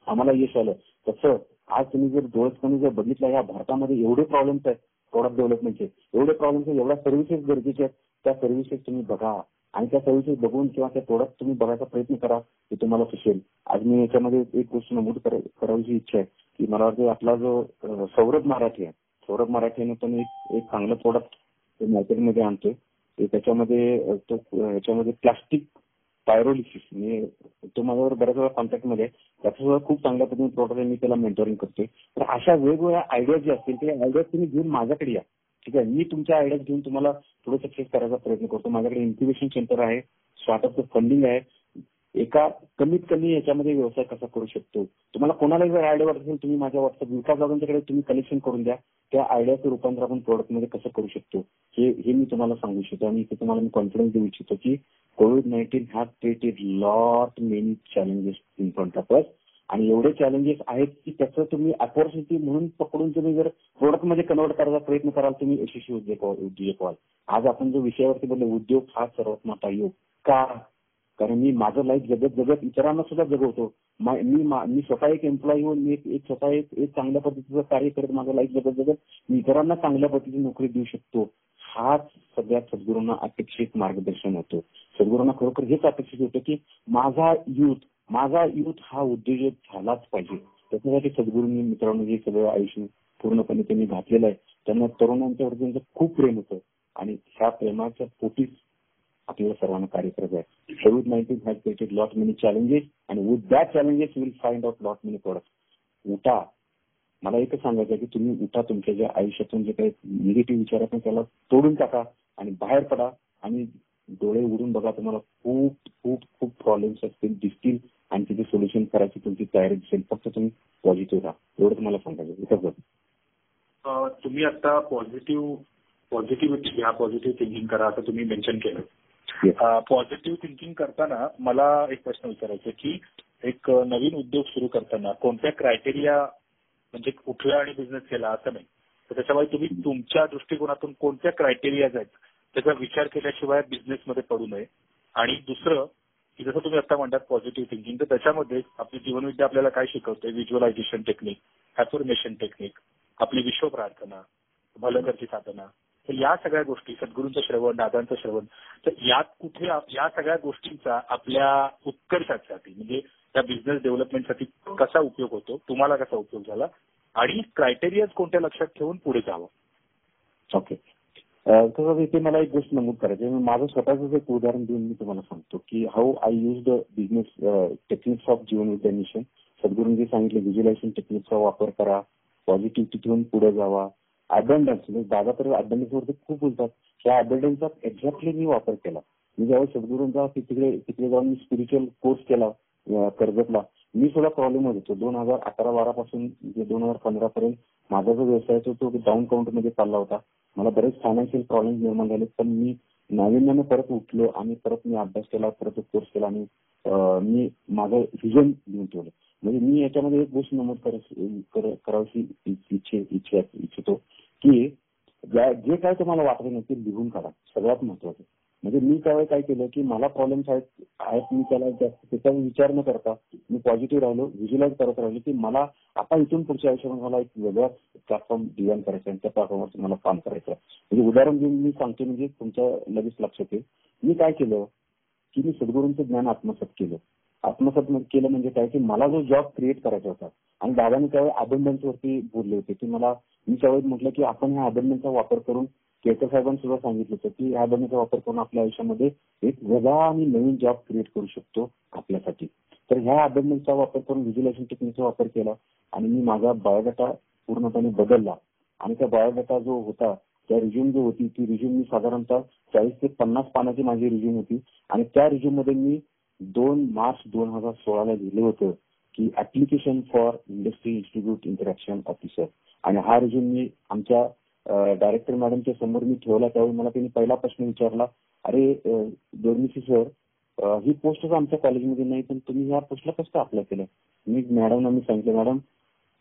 आम्हाला यश आलं. तसं आज तुम्ही जर डोळसपणे जर बघितलं या भारतामध्ये एवढे प्रॉब्लेम्स आहेत प्रोडक्ट डेव्हलपमेंटचे, एवढे प्रॉब्लेम्स आहेत, एवढ्या सर्व्हिसेस गरजेच्या आहेत. त्या सर्व्हिसेस तुम्ही बघा आणि त्या सर्व्हिसेस बघून किंवा त्या प्रोडक्ट तुम्ही बघायचा प्रयत्न करा की तुम्हाला सुचेल. आज मी याच्यामध्ये एक गोष्ट नमूद करायची इच्छा आहे की मला वाटतं आपला जो सौरभ मराठे याने पण एक चांगलं प्रोडक्ट मार्केटमध्ये आणतोय. त्याच्यामध्ये याच्यामध्ये प्लास्टिक पायरोलिसिस म्हणजे तो माझ्यावर बऱ्याच वेळा कॉन्टॅक्टमध्ये आहे. त्याचा खूप चांगल्या पद्धतीने प्रोडक्ट मी त्याला मेंटोरिंग करतोय. तर अशा वेगवेगळ्या आयडिया जे असतील ते आयडिया तुम्ही घेऊन माझ्याकडे या. ठीक आहे, मी तुमच्या आयडियाज घेऊन तुम्हाला थोडं सक्सेस करायचा प्रयत्न करतो. माझ्याकडे इन्क्युबेशन सेंटर आहे, स्टार्टअपचं फंडिंग आहे. एका कमीत कमी याच्यामध्ये व्यवसाय कसा करू शकतो. तुम्हाला कोणालाही जर आयडिया वाटत असेल तुम्ही माझ्या व्हॉट्सअप विकास दादांच्याकडे तुम्ही कलेक्शन करून द्या. त्या आयडियाचं रूपांतर आपण प्रोडक्टमध्ये कसं करू शकतो हे मी तुम्हाला सांगू इच्छितो. आणि इथे तुम्हाला मी कॉन्फिडन्स देऊ इच्छितो की COVID-19 has created lot many challenges in front of us. आणि एवढे चॅलेंजेस आहेत की त्याचं तुम्ही अपॉर्च्युनिटी म्हणून पकडून तुम्ही जर प्रोडक्टमध्ये कन्वर्ट करायचा प्रयत्न कराल तुम्ही यशस्वी उद्योजक व्हाल. आज आपण जो विषयावरती बोललो उद्योग हा सर्वात मोठा योग का, कारण मी माझं लाईफ जगत जगत इतरांना सुद्धा जगवतो. मी स्वतः एक एम्प्लॉई होऊन मी एक स्वतः एक चांगल्या पद्धतीचं कार्य करत माझं लाईफ जगत जगत मी इतरांना चांगल्या पद्धतीची नोकरी देऊ शकतो. हाच सगळ्यात सद्गुरूंना अपेक्षित मार्गदर्शन होतं. सद्गुरूंना खरोखर हेच अपेक्षित होतं की माझा युथ हा उद्योजक झालाच पाहिजे. त्याच्यासाठी सद्गुरूंनी मित्रांनो हे सगळं आयुष्य पूर्णपणे त्यांनी घातलेलं आहे. त्यांना तरुणांच्यावर त्यांचं खूप प्रेम होतं आणि ह्या प्रेमाच्या पोटीच आपल्याला सर्वांना कार्य करायचं आहे. COVID-19 has created lot many challenges आणि with that challenges will find out lot many products. उठा, मला एकच सांगायचं आहे की तुम्ही उठा, तुमच्या ज्या आयुष्यातून जे काही निगेटिव्ह विचार आहेत त्याला तोडून टाका आणि बाहेर पडा आणि डोळे उडून बघा. तुम्हाला खूप खूप खूप प्रॉब्लेम्स असतील दिसतील आणि तिथे सोल्युशन करायची तुमची तयारी दिसेल. फक्त तुम्ही पॉझिटिव्ह राहा, एवढं तुम्हाला सांगायचं. तुम्ही आता पॉझिटिव्हिटी घ्या, पॉझिटिव्ह थिंकिंग करा असं तुम्ही मेन्शन केलं. पॉझिटिव्ह थिंकिंग करताना मला एक प्रश्न विचारायचा की एक नवीन उद्योग सुरू करताना कोणत्या क्रायटेरिया, म्हणजे कुठला आणि बिझनेस केला असं नाही, तर त्याच्यामुळे तुम्ही तुमच्या दृष्टिकोनातून कोणत्या क्रायटेरिया आहेत त्याचा विचार केल्याशिवाय बिझनेसमध्ये पडू नये. आणि दुसरं की जसं तुम्ही आता म्हणतात पॉझिटिव्ह थिंकिंग, तर त्याच्यामध्ये आपली जीवनविद्या आपल्याला काय शिकवते, व्हिज्युअलायझेशन टेक्निक, अफर्मेशन टेक्निक, आपली विश्व प्रार्थना, भलकरची साधना, तर या सगळ्या गोष्टी, सद्गुरूंचं श्रवण, दादांचं श्रवण, तर यात कुठे या सगळ्या गोष्टींचा आपल्या उत्कर्षासाठी म्हणजे त्या बिझनेस डेव्हलपमेंटसाठी कसा उपयोग होतो, तुम्हाला कसा उपयोग झाला आणि क्रायटेरियाज कोणत्या लक्षात ठेवून पुढे जावं. ओके, तसं इथे मला एक गोष्ट नमूद करायची. माझं स्वतःच एक उदाहरण देऊन मी तुम्हाला सांगतो की how I use the business techniques of Jeevanvidya mission. सद्गुरूंनी सांगितले व्हिज्युअलायझेशन टेक्निकचा वापर करा, पॉझिटिव्हिटी ठेवून पुढे जावा. अबंडन्स, म्हणजे दादा तर अबंडन्स वरती खूप बोलतात, त्या अबंडन्सचा एक्झॅक्टली मी वापर केला. मी ज्यावेळी सद्गुरूंचा तिकडे जाऊन मी स्पिरिच्युअल कोर्स केला कर्जतला, मी सुद्धा प्रॉब्लेम होत होतो. 2011-12 पासून 2015 पर्यंत माझा जो व्यवसाय तो डाऊन काउंटमध्ये चालला होता. मला बरेच फायनान्शियल प्रॉब्लेम निर्माण झाले, पण मी नाविन्याने परत उठलो आणि परत मी अभ्यास केला, परत कोर्स केला आणि मी माझं व्हिजन घेऊन ठेवलं. म्हणजे मी याच्यामध्ये एक गोष्ट नमूद करावी इच्छितो की जे काय तुम्हाला वाटत नाही ते लिहून काढा, सगळ्यात महत्वाचं. म्हणजे मी त्यावेळी काय केलं की मला प्रॉब्लेम्स आहेत मी त्याला त्याचा विचार न करता मी पॉझिटिव्ह राहिलो, व्हिज्युअलाइज करत राहिलो की मला आता इथून पुढच्या आयुष्यामध्ये मला एक वेगळा प्लॅटफॉर्म डिझाईन करायचा आहे, त्या प्लॅटफॉर्मवर मला काम करायचं आहे. म्हणजे उदाहरण देऊन मी सांगतो, म्हणजे तुमच्या लगेच लक्षात येईल. मी काय केलं की मी सद्गुरूंचं ज्ञान आत्मसात केलं म्हणजे काय की मला जो जॉब क्रिएट करायचा होता आणि दादांनी त्यावेळी अबंडन्स वरती बोलले होते की मी त्यावेळी म्हटलं की आपण ह्या अबंडन्सचा वापर करून, केळकर साहेबांनी सुद्धा सांगितलं होतं की ह्या अबंडन्सचा वापर करून आपल्या आयुष्यामध्ये एक वेगळा आणि नवीन जॉब क्रिएट करू शकतो आपल्यासाठी. तर ह्या अबंडन्सचा वापर करून व्हिज्युअलायझेशन टेक्निकचा वापर केला आणि मी माझा बायोडाटा पूर्णपणे बदलला. आणि त्या बायोडाटा जो होता, त्या रिझ्यूम जो होती ती रिझ्यूम मी साधारणतः 40 ते 50 पानाची माझी रिझ्यूम होती. आणि त्या रिझ्यूम मध्ये मी 2 मार्च 2016 लिहिलं होतं की application for industry institute interaction officer. आणि हा रिझ्यूम मी आमच्या डायरेक्टर मॅडमच्या समोर मी ठेवला. त्यावेळी मला त्यांनी पहिला प्रश्न विचारला, अरे दोर्मिशी सर, ही पोस्ट आमच्या कॉलेजमध्ये नाही, पण तुम्ही ह्या पोस्टला कसं अप्लाय केलं. मी सांगितलं, मॅडम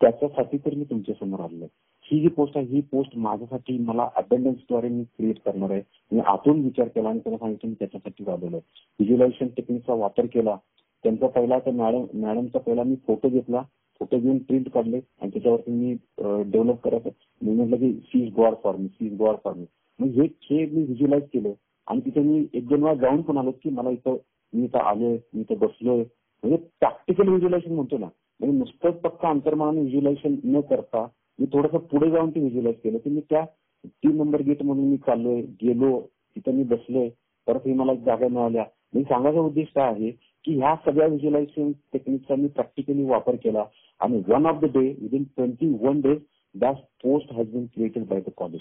त्याच्यासाठी तर मी तुमच्या समोर आलेलो. ही जी पोस्ट आहे ही पोस्ट माझ्यासाठी मला अबंडन्सद्वारे मी क्रिएट करणार आहे. मी आतून विचार केला आणि त्याला सांगितलं मी त्याच्यासाठी आलेलो आहे. व्हिज्युअलायझेशन टेक्निकचा वापर केला. त्यांचा पहिला तर मॅडमचा पहिला मी फोटो घेतला, फोटो घेऊन प्रिंट काढले आणि त्याच्यावरती मी डेव्हलप करायचं. मी म्हटलं की she is god for me. मग हे मी व्हिज्युअलाइज केलं आणि तिथे मी 1-2 वेळा जाऊन पण आलो की मला मी इथं आलोय, मी इथं बसलोय. म्हणजे प्रॅक्टिकल व्हिज्युअलायझेशन म्हणतो ना, म्हणजे नुसतंच फक्त अंतर्मनाने व्हिज्युअलायझेशन न करता मी थोडंसं पुढे जाऊन ते व्हिज्युअलाइज केलं की मी त्या 3 नंबर गेट म्हणून मी चाललोय, गेलो, तिथं मी बसलोय, परत ही मला जागा मिळाल्या. मी सांगायचा उद्देश काय आहे की ह्या सगळ्या व्हिज्युअलायझेशन टेक्निकचा मी प्रॅक्टिकली वापर केला आणि one of the day within 21 days that post has been created by the college.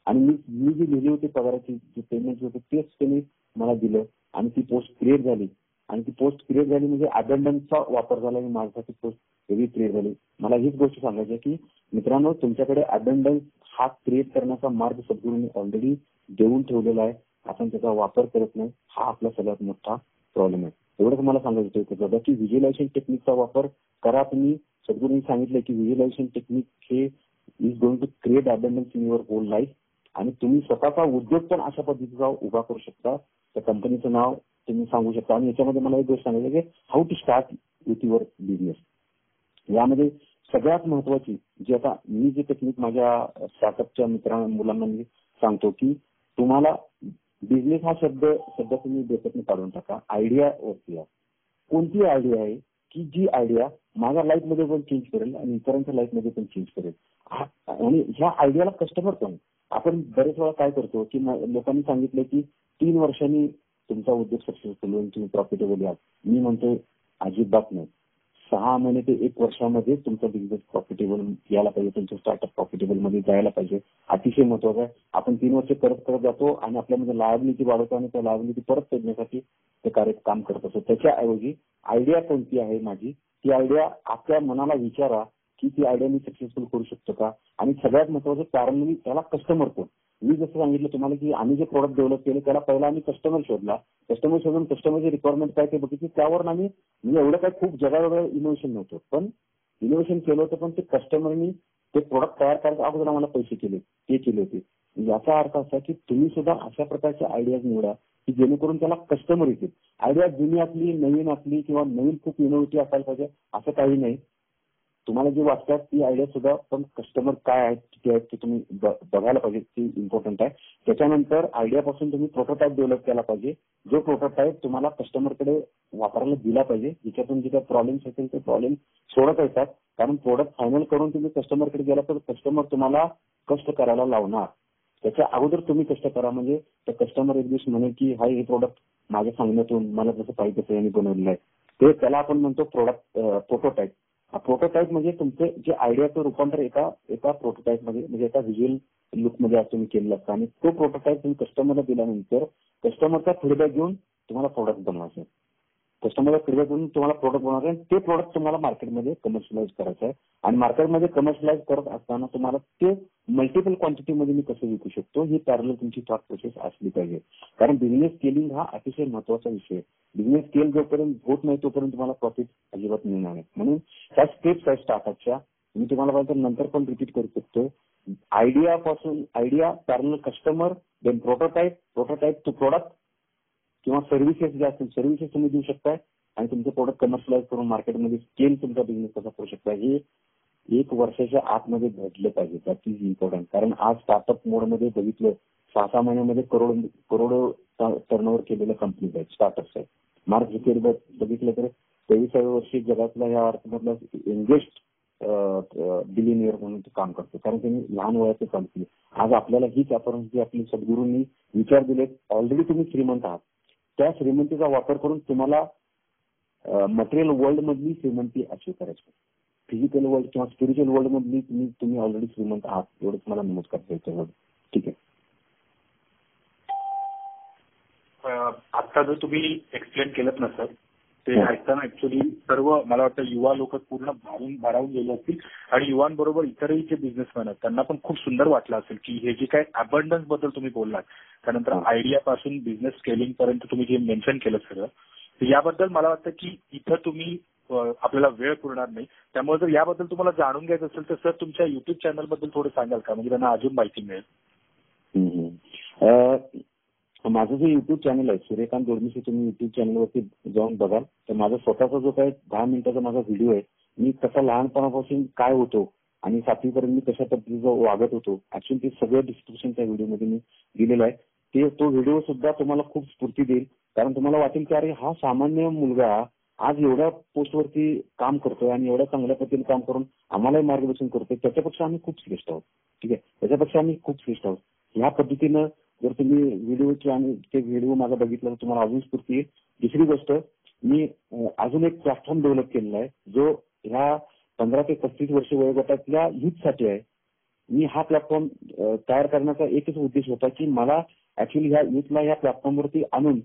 आणि मी जी लिहिली होती पगाराची जी पेमेंट होते तेच त्यांनी मला दिलं आणि ती पोस्ट क्रिएट झाली. आणि ती पोस्ट क्रिएट झाली म्हणजे अबंडन्सचा वापर झाला आणि माझ्यासाठी पोस्ट वेगळी क्रिएट झाली. मला हीच गोष्ट सांगायची आहे की मित्रांनो, तुमच्याकडे अबंडन्स हा क्रिएट करण्याचा मार्ग सद्गुरूंनी ऑलरेडी देऊन ठेवलेला आहे. आपण त्याचा वापर करत नाही, हा आपला सगळ्यात मोठा प्रॉब्लेम आहे. एवढंच मला सांगायचं होतं की व्हिज्युअलायझेशन टेक्निकचा वापर करा तुम्ही. सद्गुरूंनी सांगितलं की व्हिज्युअलायझेशन टेक्निक हे is going to create abundance in your whole life. आणि तुम्ही स्वतःचा उद्योग पण अशा पद्धतीचा उभा करू शकता. त्या कंपनीचं नाव तुम्ही सांगू शकता. आणि याच्यामध्ये मला एक गोष्ट सांगायची की how to start with your business. यामध्ये सगळ्यात महत्वाची जी आता मी जे टेक्निक माझ्या स्टार्टअपच्या मुलांना मी सांगतो की तुम्हाला बिझनेस हा शब्द सध्या तुम्ही डोक्यातून काढून टाका. आयडिया वरती या. कोणती आयडिया आहे की जी आयडिया माझ्या लाईफमध्ये पण चेंज करेल आणि इतरांच्या लाईफमध्ये पण चेंज करेल. आणि ह्या आयडियाला कस्टमर पण. आपण बरेच वेळा काय करतो की लोकांनी सांगितलं की 3 वर्षांनी तुमचा उद्योग सक्सेसफुल होईल, तुम्ही प्रॉफिटेबल याल. मी म्हणतो अजिबात नाही. 6 महिने ते 1 वर्षामध्ये तुमचा बिझनेस प्रॉफिटेबल यायला पाहिजे, तुमचं स्टार्टअप प्रॉफिटेबल मध्ये जायला पाहिजे. अतिशय महत्वाचं आहे. आपण 3 वर्ष करत जातो आणि आपल्यामध्ये लायबिलिटी वाढवतो आणि त्या लायबिलिटी परत फेडण्यासाठी ते काम करत असतो. त्याच्याऐवजी आयडिया कोणती आहे माझी, ती आयडिया आपल्या मनाला विचारा की ती आयडिया मी सक्सेसफुल करू शकतो का. आणि सगळ्यात महत्वाचं कारण त्याला कस्टमर कोण. मी जसं सांगितलं तुम्हाला की आम्ही जे प्रोडक्ट डेव्हलप केले त्याला पहिला आम्ही कस्टमर शोधला. कस्टमर शोधून कस्टमरची रिक्वायरमेंट काय ते बघितली. त्यावर आम्ही एवढं काय खूप जगावेगळं इनोव्हेशन नव्हतं, पण इनोव्हेशन केलं होतं. पण ते कस्टमरनी ते प्रोडक्ट तयार करायच्या अगोदर आम्हाला पैसे पे केले होते. याचा अर्थ असा की तुम्ही सुद्धा अशा प्रकारच्या आयडियाज निवडा की जेणेकरून त्याला कस्टमर येतील. आयडिया जुनी असली, नवीन असली किंवा नवीन खूप इनोव्हेटिव्ह असायला पाहिजे असं काही नाही. तुम्हाला जे वाटतात ती आयडिया सुद्धा पण कस्टमर काय आहेत किती आहेत ते तुम्ही बघायला पाहिजे, ती इम्पॉर्टंट आहे. त्याच्यानंतर आयडियापासून तुम्ही प्रोटोटाईप डेव्हलप केला पाहिजे. जो प्रोटोटाईप तुम्हाला कस्टमरकडे वापरायला दिला पाहिजे. ज्याच्यातून जे काही प्रॉब्लेम्स असतील ते प्रॉब्लेम सोडत येतात. कारण प्रोडक्ट फायनल करून तुम्ही कस्टमरकडे गेला तर कस्टमर तुम्हाला कष्ट करायला लावणार. त्याच्या अगोदर तुम्ही कष्ट करा. म्हणजे त्या कस्टमर एक दिवस म्हणेल की हा हे प्रोडक्ट माझ्या सांगण्यातून मला जसं पाहिजे तसं यांनी बनवलेलं आहे. ते त्याला आपण म्हणतो प्रोटोटाईप. प्रोटोटाईप म्हणजे तुमचे जे आयडियाचं रूपांतर एका प्रोटोटाईप मध्ये म्हणजे एका व्हिज्युअल लुक मध्ये तुम्ही केलेलं असतं. आणि तो प्रोटोटाईप तुम्ही कस्टमरला दिल्यानंतर कस्टमरचा फीडबॅक घेऊन तुम्हाला प्रोडक्ट बनवायचं आहे. कस्टमरला फीडबॅक घेऊन तुम्हाला प्रोडक्ट बनवायचं आहे. ते प्रोडक्ट तुम्हाला मार्केटमध्ये कमर्शियलाइज करायचं आहे. आणि मार्केटमध्ये कमर्शियलाइज करत असताना तुम्हाला ते मल्टिपल क्वांटिटीमध्ये मी कसं विकू शकतो ही पॅरलल तुमची थॉट प्रोसेस असली पाहिजे. कारण बिझनेस स्केलिंग हा अतिशय महत्वाचा विषय आहे. बिझनेस स्केल जोपर्यंत होत नाही तोपर्यंत तुम्हाला प्रॉफिट अजिबात मिळणार नाही. म्हणून त्या स्टेप्स आहेत स्टार्टअपच्या. मी तुम्हाला पाहिजे नंतर पण रिपीट करू शकतो. Idea parallel customer, then prototype to product किंवा सर्व्हिसेस जे असतील सर्व्हिसेस तुम्ही देऊ शकताय आणि तुमचे प्रोडक्ट कमर्शियलाइज करून मार्केटमध्ये स्केल तुमचा बिझनेस कसा करू शकता हे 1 वर्षाच्या आतमध्ये घडलं पाहिजे. That is important. कारण आज स्टार्टअप मोडमध्ये बघितलं 6 महिन्यामध्ये करोडो टर्नओव्हर केलेल्या कंपनीज आहेत, स्टार्टअप्स आहेत. मार्क झुकरबर्ग बघितलं तर 23व्या वर्षी जगातला या अर्थमधला यंगेस्ट बिलियनियर म्हणून ते काम करतो. कारण त्यांनी लहान वयाचे काम केले. आज आपल्याला हीच अपॉर्च्युनिटी आपली सद्गुरूंनी विचार दिले. ऑलरेडी तुम्ही श्रीमंत आहात. त्या श्रीमंतीचा वापर करून तुम्हाला मटेरियल वर्ल्ड मधली श्रीमंती अचीव करायची. फिजिकल वर्ल्ड किंवा स्पिरिच्युअल वर्ल्ड मधली तुम्ही ऑलरेडी श्रीमंत आहात एवढंच मला नमूद करता येतं. ठीक आहे. आता जर तुम्ही एक्सप्लेन केलं ना सर, ते ऐकताना ऍक्च्युली सर्व मला वाटतं युवा लोक पूर्ण भारावून गेले असतील आणि युवांबरोबर इतरही जे बिझनेसमॅन आहेत त्यांना पण खूप सुंदर वाटलं असेल की हे जे काय अबंडन्स बद्दल तुम्ही बोललात, त्यानंतर आयडियापासून बिझनेस स्केलिंग पर्यंत तुम्ही जे मेन्शन केलं सगळं, याबद्दल मला वाटतं की इथं तुम्ही आपल्याला वेळ पुरणार नाही. त्यामुळे जर याबद्दल तुम्हाला जाणून घ्यायचं असेल तर सर तुमच्या युट्यूब चॅनल बद्दल थोडं सांगाल का, म्हणजे त्यांना अजून माहिती मिळेल. माझं जे युट्यूब चॅनल आहे सूर्यकांत जोडमीशी, तुम्ही युट्यूब चॅनलवरती जाऊन बघाल तर माझा स्वतःचा जो काही 10 मिनिटाचा माझा व्हिडिओ आहे, मी कसा लहानपणापासून काय होतो आणि 7वीपर्यंत मी कशा पद्धतीचं वागत होतो, ऍक्च्युअली ते सगळं डिस्क्रिप्शन त्या व्हिडिओमध्ये मी दिलेलं आहे. तो व्हिडिओ सुद्धा तुम्हाला खूप स्फूर्ती देईल. कारण तुम्हाला वाटेल की अरे हा सामान्य मुलगा आज एवढ्या पोस्टवरती काम करतोय आणि एवढ्या चांगल्या पद्धतीने काम करून आम्हालाही मार्गदर्शन करतोय, त्याच्यापेक्षा आम्ही खूप श्रेष्ठ आहोत. ठीक आहे, त्याच्यापेक्षा आम्ही खूप श्रेष्ठ आहोत. ह्या पद्धतीनं जर तुम्ही व्हिडिओचे आणि ते व्हिडिओ माझा बघितला तर तुम्हाला अजून स्फूर्ती येईल. दुसरी गोष्ट, मी अजून एक प्लॅटफॉर्म डेव्हलप केलेला आहे जो ह्या 15 ते 35 वर्ष वयोगटातल्या युथसाठी आहे. मी हा प्लॅटफॉर्म तयार करण्याचा एकच उद्देश होता की मला ऍक्च्युली ह्या युथला या प्लॅटफॉर्मवरती आणून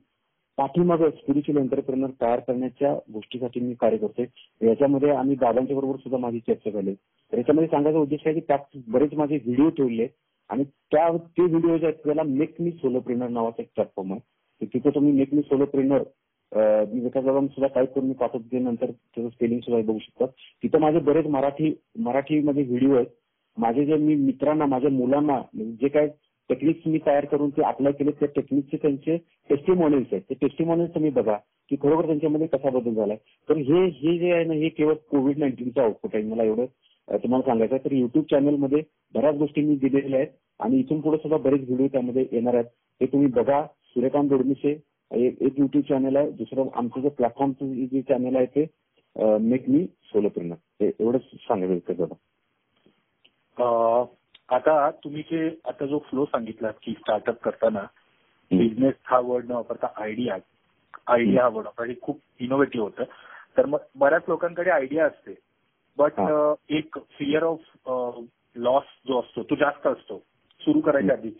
पाठीमागे स्पिरिच्युअल एंटरप्रेनर तयार करण्याच्या गोष्टीसाठी मी कार्य करतोय. याच्यामध्ये आम्ही दादांच्या बरोबर सुद्धा माझी चर्चा झाली. तर याच्यामध्ये सांगायचा उद्देश आहे की त्यात बरेच माझे व्हिडिओ ठेवले आणि ते व्हिडिओ जे आहेत त्याला मेक मी सोलोप्रेनर नावाचा एक प्लॅटफॉर्म आहे. तिथे तुम्ही मेक मी सोलोप्रेनर मी एका जागा सुद्धा टाईप करून मी पाठवतो, नंतर त्याचं स्पेलिंग सुद्धा बघू शकतात. तिथं माझे बरेच मराठीमध्ये व्हिडिओ आहेत. माझे जे मी मित्रांना, माझ्या मुलांना जे काय टेक्निक्स मी तयार करून ते अप्लाय केले, त्या टेक्निकचे त्यांचे टेस्टिमोनियल्स आहेत. ते टेस्टिमोनियल्स तुम्ही बघा की खरोखर त्यांच्यामध्ये कसा बदल झालाय. तर हे जे आहे ना, हे केवळ कोविड-19चं आउटपुट आहे. मला एवढं तुम्हाला सांगायचं आहे. तर युट्यूब चॅनलमध्ये बऱ्याच गोष्टी मी दिलेल्या आहेत आणि इथून पुढे सुद्धा बरेच व्हिडिओ त्यामध्ये येणार आहेत. ते तुम्ही बघा. सूर्यकांत दोडमीचे एक युट्यूब चॅनल आहे. दुसरं आमचं जे प्लॅटफॉर्मचं जे चॅनल आहे ते मेक मी सोलोप्रेनर. एवढंच सांगायचं होतं. आता तुम्ही आता जो फ्लो सांगितला की स्टार्टअप करताना बिझनेस हा वर्ड न वापरता आयडिया हा वर्ड वापरा, हे खूप इनोव्हेटिव्ह होतं. तर मग बऱ्याच लोकांकडे आयडिया असते, बट एक फिअर ऑफ लॉस जो असतो तो जास्त असतो सुरू करायच्या आधी.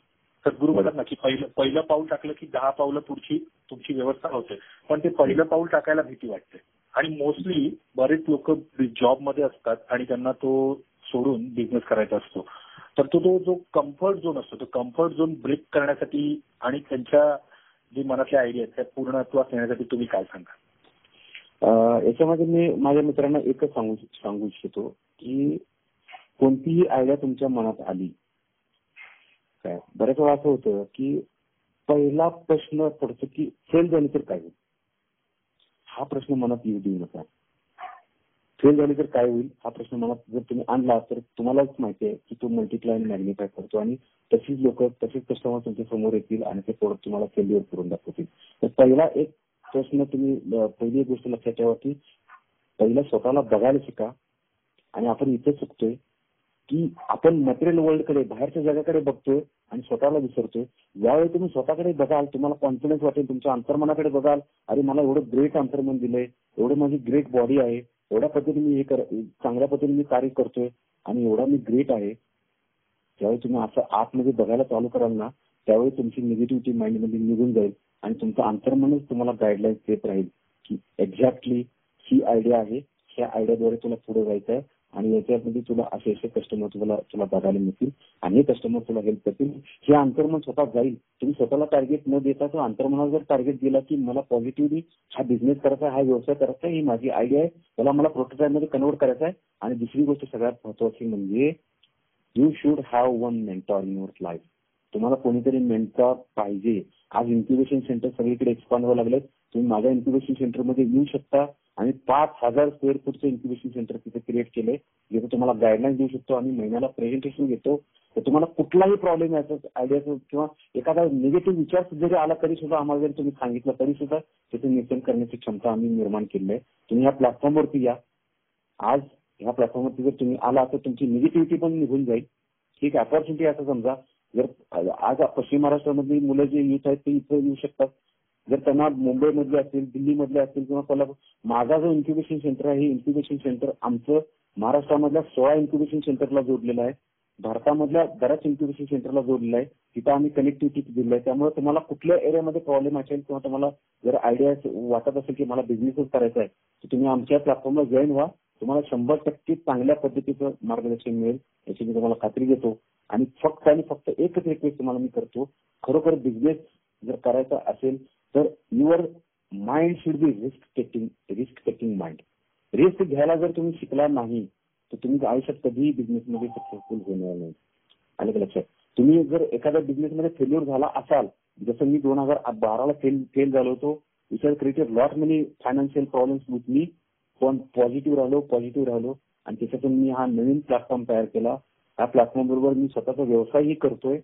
सद्गुरू म्हणतात ना की पहिलं पाऊल टाकलं की 10 पावलं पुढची तुमची व्यवस्था होते, पण ते पहिलं पाऊल टाकायला भीती वाटते. आणि मोस्टली बरेच लोक जॉबमध्ये असतात आणि त्यांना तो सोडून बिझनेस करायचा असतो. तर तो जो कम्फर्ट झोन असतो, तो कम्फर्ट झोन ब्रेक करण्यासाठी आणि त्यांच्या जी मनातल्या आयडिया आहेत त्या पूर्णत्वास नेण्यासाठी तुम्ही काय सांगा? याच्यामध्ये मी माझ्या मित्रांना एकच सांगू इच्छितो की कोणतीही आयडिया तुमच्या मनात आली काय, बऱ्याच वेळा असं होतं की पहिला प्रश्न पडतो की फेल झाली तर काय होईल. हा प्रश्न मनात येऊ देऊ नका. फेल झाली तर काय होईल हा प्रश्न मनात जर तुम्ही आणला तर तुम्हालाच माहिती आहे की तो मल्टिप्लाय आणि मॅग्निफाय करतो आणि तशीच लोक, तसेच कस्टमर तुमच्या समोर येतील आणि ते प्रोडक्ट तुम्हाला फेल्युअर करून दाखवतील. तर पहिला एक प्रश्न तुम्ही, पहिली एक गोष्ट लक्षात ठेवा की पहिला स्वतःला बघायला शिका. आणि आपण इथे चुकतोय की आपण मटेरियल वर्ल्डकडे, बाहेरच्या जगाकडे बघतोय आणि स्वतःला विसरतोय. ज्यावेळी तुम्ही स्वतःकडे बघाल तुम्हाला कॉन्फिडन्स वाटेल. तुमच्या अंतर्मनाकडे बघाल, अरे मला एवढं ग्रेट अंतर्मन दिलंय, एवढं माझी ग्रेट बॉडी आहे, एवढ्या पद्धतीने चांगल्या पद्धतीने मी कार्य करतोय आणि एवढा मी ग्रेट आहे. ज्यावेळी तुम्ही असं आतमध्ये बघायला चालू कराल ना, त्यावेळी तुमची निगेटिव्हिटी माइंडमध्ये निघून जाईल आणि तुमचं अंतर्मनच तुम्हाला गाईडलाईन्स देत राहील की एक्झॅक्टली ही आयडिया आहे, ह्या आयडियाद्वारे तुला पुढे जायचं आहे आणि याच्यामध्ये तुला असे कस्टमर तुला बघायला मिळतील आणि हे कस्टमर तुला हेल्प करतील. हे अंतर्मन स्वतः जाईल. तुम्ही स्वतःला टार्गेट न देता तो अंतर्मनाला जर टार्गेट दिला की मला पॉझिटिव्हली हा बिझनेस करायचा आहे, हा व्यवसाय करायचा आहे, ही माझी आयडिया आहे, त्याला मला प्रोटोटाईपमध्ये कन्व्हर्ट करायचं आहे. आणि दुसरी गोष्ट सगळ्यात महत्वाची म्हणजे you should have one mentor in your life. तुम्हाला कोणीतरी मेंटॉर पाहिजे. आज इन्क्युबेशन सेंटर सगळीकडे एक्सपांड व्हायला लागलेत. तुम्ही माझ्या इन्क्युबेशन सेंटरमध्ये येऊ शकता आणि 5,000 स्क्वेअर फूटचं इन्क्युबेशन सेंटर तिथे क्रिएट केलंय, जिथे तुम्हाला गाईडलाईन देऊ शकतो आणि महिन्याला प्रेझेंटेशन घेतो. तर तुम्हाला कुठलाही प्रॉब्लेम याचा, आयडियाचा किंवा एखादा निगेटिव्ह विचार जरी आला तरी सुद्धा आम्हाला जर तुम्ही सांगितलं तरी सुद्धा त्याचं निश्चय करण्याची क्षमता आम्ही निर्माण केली आहे. तुम्ही या प्लॅटफॉर्मवरती या. आज ह्या प्लॅटफॉर्मवरती जर तुम्ही आला तर तुमची निगेटिव्हिटी पण निघून जाईल. ठीक आहे, अपॉर्च्युनिटी असं समजा. जर आज पश्चिम महाराष्ट्रामधली मुलं जे युथ आहेत ते इथे येऊ शकतात. जर त्यांना मुंबईमधले असतील, दिल्लीमधले असतील किंवा कोल्हापूर, माझा जो इन्क्युबेशन सेंटर आहे, हे इन्क्युबेशन सेंटर आमचं महाराष्ट्रामधल्या 16 इन्क्युबेशन सेंटरला जोडलेलं आहे. भारतामधल्या बऱ्याच इन्क्युबेशन सेंटरला जोडलेलं आहे. तिथं आम्ही कनेक्टिव्हिटी दिली आहे. त्यामुळे तुम्हाला कुठल्या एरियामध्ये प्रॉब्लेम असेल किंवा तुम्हाला जर आयडिया वाटत असेल की मला बिझनेसच करायचा आहे तर तुम्ही आमच्या प्लॅटफॉर्मला जॉईन व्हा. तुम्हाला 100% चांगल्या पद्धतीचं मार्गदर्शन मिळेल याची मी तुम्हाला खात्री देतो. आणि फक्त एकच रिक्वेस्ट तुम्हाला मी करतो, खरोखर बिझनेस जर करायचा असेल तर your mind should be risk taking mind. Risk घ्यायला जर तुम्ही शिकला नाही तर तुम्ही आयुष्यात कधीही बिझनेसमध्ये सक्सेसफुल होणार नाही. आलं का लक्षात? तुम्ही जर एखाद्या बिझनेसमध्ये फेल्युअर झाला असाल, जसं मी 2012ला फेल झालो होतो, which has created lot many financial problems with me, पण पॉझिटिव्ह राहिलो आणि त्याच्यातून मी हा नवीन प्लॅटफॉर्म तयार केला. ह्या प्लॅटफॉर्म बरोबर मी स्वतःचा व्यवसायही करतोय.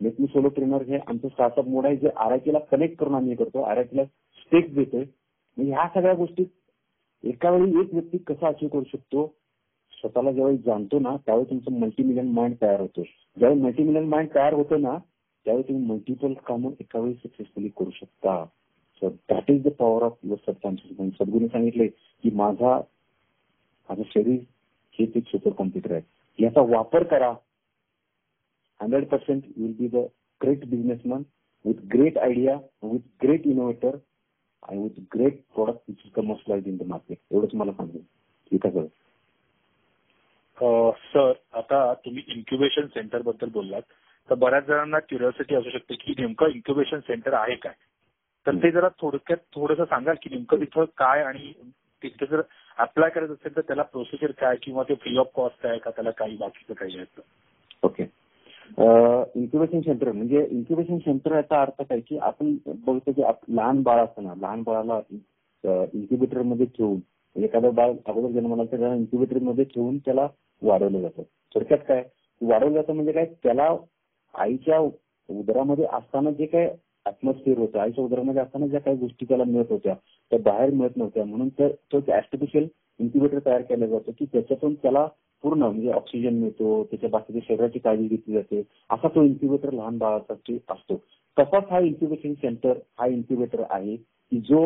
मेक मी सोलोप्रेनर हे आमचं स्टार्टअप मोड आहे, जे आरआयटीला कनेक्ट करून आम्ही करतो, आरआयटीला स्टेक्स देतोय. ह्या सगळ्या गोष्टी एका वेळी एक व्यक्ती कसा अचीव्ह करू शकतो, स्वतःला ज्यावेळी जाणतो ना त्यावेळी तुमचं मल्टीमिलियन माइंड तयार होतो. ज्यावेळी मल्टीमिलियन माइंड तयार होतं ना त्यावेळी तुम्ही मल्टिपल कामं एका वेळी सक्सेसफुली करू शकता. So that is the power of your subconscious mind. सद्गुरूने सांगितले की माझं शरीर हेच एक सुपर कॉम्प्युटर आहे, याचा वापर करा. 100% will be the great businessman with great idea, with great innovator आणि with great product which is commercialised in the market. एवढंच मला सांगेल. ठीक आहे सर, आता तुम्ही इन्क्युबेशन सेंटर बद्दल बोललात, तर बऱ्याच जणांना क्युरिओसिटी असू शकते की नेमकं इन्क्युबेशन सेंटर आहे काय. तर ते जरा थोडक्यात थोडंसं सांगाल की नेमकं तिथं काय, आणि तिथे जर अप्लाय करायचं असेल तर त्याला प्रोसिजर काय, किंवा ते फ्री ऑफ कॉस्ट आहे का, त्याला काही बाकीचं काही आहे? ओके. इन्क्युबेशन सेंटर म्हणजे इन्क्युबेशन सेंटर याचा अर्थ काय की आपण बघतो की लहान बाळ असताना लहान बाळाला इन्क्युबेटर मध्ये ठेवून, एखादं बाळ अगोदर जन्माला तर त्याला इन्क्युबेटर मध्ये ठेवून त्याला वाढवलं जातं. थोडक्यात काय वाढवलं जातं म्हणजे काय, त्याला आईच्या उदरामध्ये असताना जे काय ऍटमॉस्फिअर होतं, आईच्या उदरामध्ये असताना ज्या काही गोष्टी त्याला मिळत होत्या त्या बाहेर मिळत नव्हत्या, म्हणून तो आर्टिफिशियल इन्क्युबेटर तयार केला जातो की त्याच्यातून त्याला पूर्ण म्हणजे ऑक्सिजन मिळतो, त्याच्या बाकीच्या शरीराची काळजी घेतली जाते. असा तो इन्क्युबेटर लहान बाळासाठी असतो. तसाच हा इन्क्युबेशन सेंटर हा इन्क्युबेटर आहे की जो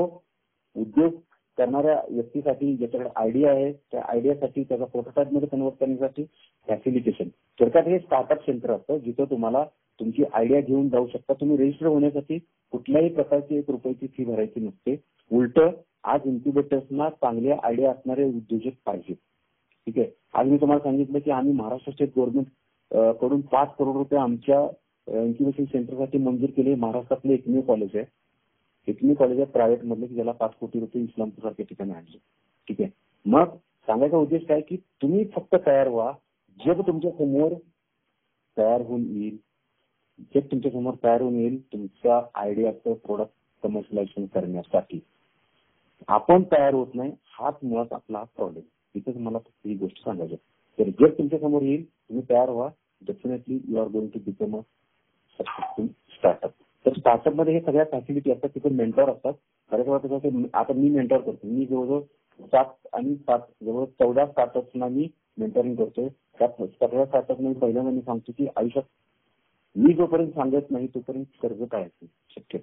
उद्योग करणाऱ्या व्यक्तीसाठी ज्याच्याकडे आयडिया आहे त्या आयडियासाठी त्याचा प्रोटोटाईप मध्ये कन्वर्ट करण्यासाठी फॅसिलिटेशन. थोडक्यात हे स्टार्टअप सेंटर असतं जिथं तुम्हाला तुमची आयडिया घेऊन जाऊ शकता. तुम्ही रजिस्टर होण्यासाठी कुठल्याही प्रकारची 1 रुपयाची फी भरायची नसते. उलट आज इन्क्युबेटर्सना चांगल्या आयडिया असणारे उद्योजक पाहिजे. ठीक आहे. आज मी तुम्हाला सांगितलं की आम्ही महाराष्ट्र स्टेट गव्हर्नमेंट कडून 5 करोड रुपये आमच्या इन्क्युबेशन सेंटरसाठी मंजूर केले. महाराष्ट्रातले एकमेव कॉलेज आहे, प्रायव्हेट मधले की ज्याला 5 कोटी रुपये इस्लामपूर सारख्या ठिकाणी आणले. ठीक आहे. मग सांगायचा उद्देश काय की तुम्ही फक्त तयार व्हा. जग तुमच्या समोर तयार होऊन येईल तुमच्या आयडियाचं प्रोडक्ट कमर्शियलायझेशन करण्यासाठी. आपण तयार होत नाही, हाच मुळात आपला प्रॉब्लेम. तिथेच मला फक्त ही गोष्ट सांगायची. तर जग तुमच्या समोर येईल, तुम्ही तयार व्हा. Definitely you are going to become a successful startup. तर स्टार्टअप मध्ये हे सगळ्या फॅसिलिटी असतात. तिथे मेंटॉर असतात. खरं आता मी मेंटॉर करतो. मी जवळजवळ 14 स्टार्टअप्सना मी मेंटरिंग करतोय. त्यात सगळ्या स्टार्टअपना मी पहिल्यांदा सांगतो की आयुष्यात मी जोपर्यंत सांगत नाही तोपर्यंत कर्ज काढायचं शक्य.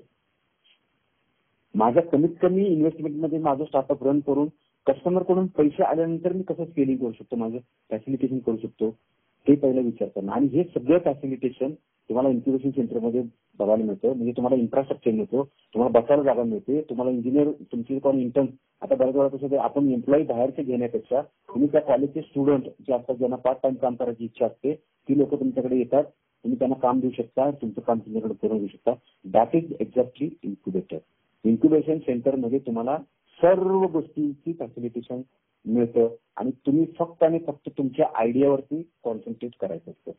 माझ्या कमीत कमी इन्व्हेस्टमेंटमध्ये माझं स्टार्टअप रन करून कस्टमर कडून पैसे आल्यानंतर मी कसं स्केलिंग करू शकतो, माझं फॅसिलिटेशन करू शकतो, ते पहिलं विचार करणं. आणि हे सगळं फॅसिलिटेशन तुम्हाला इन्क्युबेशन सेंटरमध्ये बघायला मिळतं. म्हणजे तुम्हाला इन्फ्रास्ट्रक्चर मिळतो, तुम्हाला बसायला जागा मिळते, तुम्हाला इंजिनियर तुमची कोण इंटर्न. आता बऱ्याच वेळा कसं आपण एम्प्लॉई बाहेरचे घेण्यापेक्षा तुम्ही त्या कॉलेजचे स्टुडंट जे असतात ज्यांना पार्ट टाइम काम करायची इच्छा असते ती लोक तुमच्याकडे येतात. तुम्ही त्यांना काम देऊ शकता, तुमचं काम तुमच्याकडे करून देऊ शकता. That is exactly incubator. Incubation सेंटरमध्ये तुम्हाला सर्व गोष्टींची फॅसिलिटेशन मिळतं आणि तुम्ही फक्त आणि फक्त तुमच्या आयडियावरती कॉन्सन्ट्रेट करायचं असतं.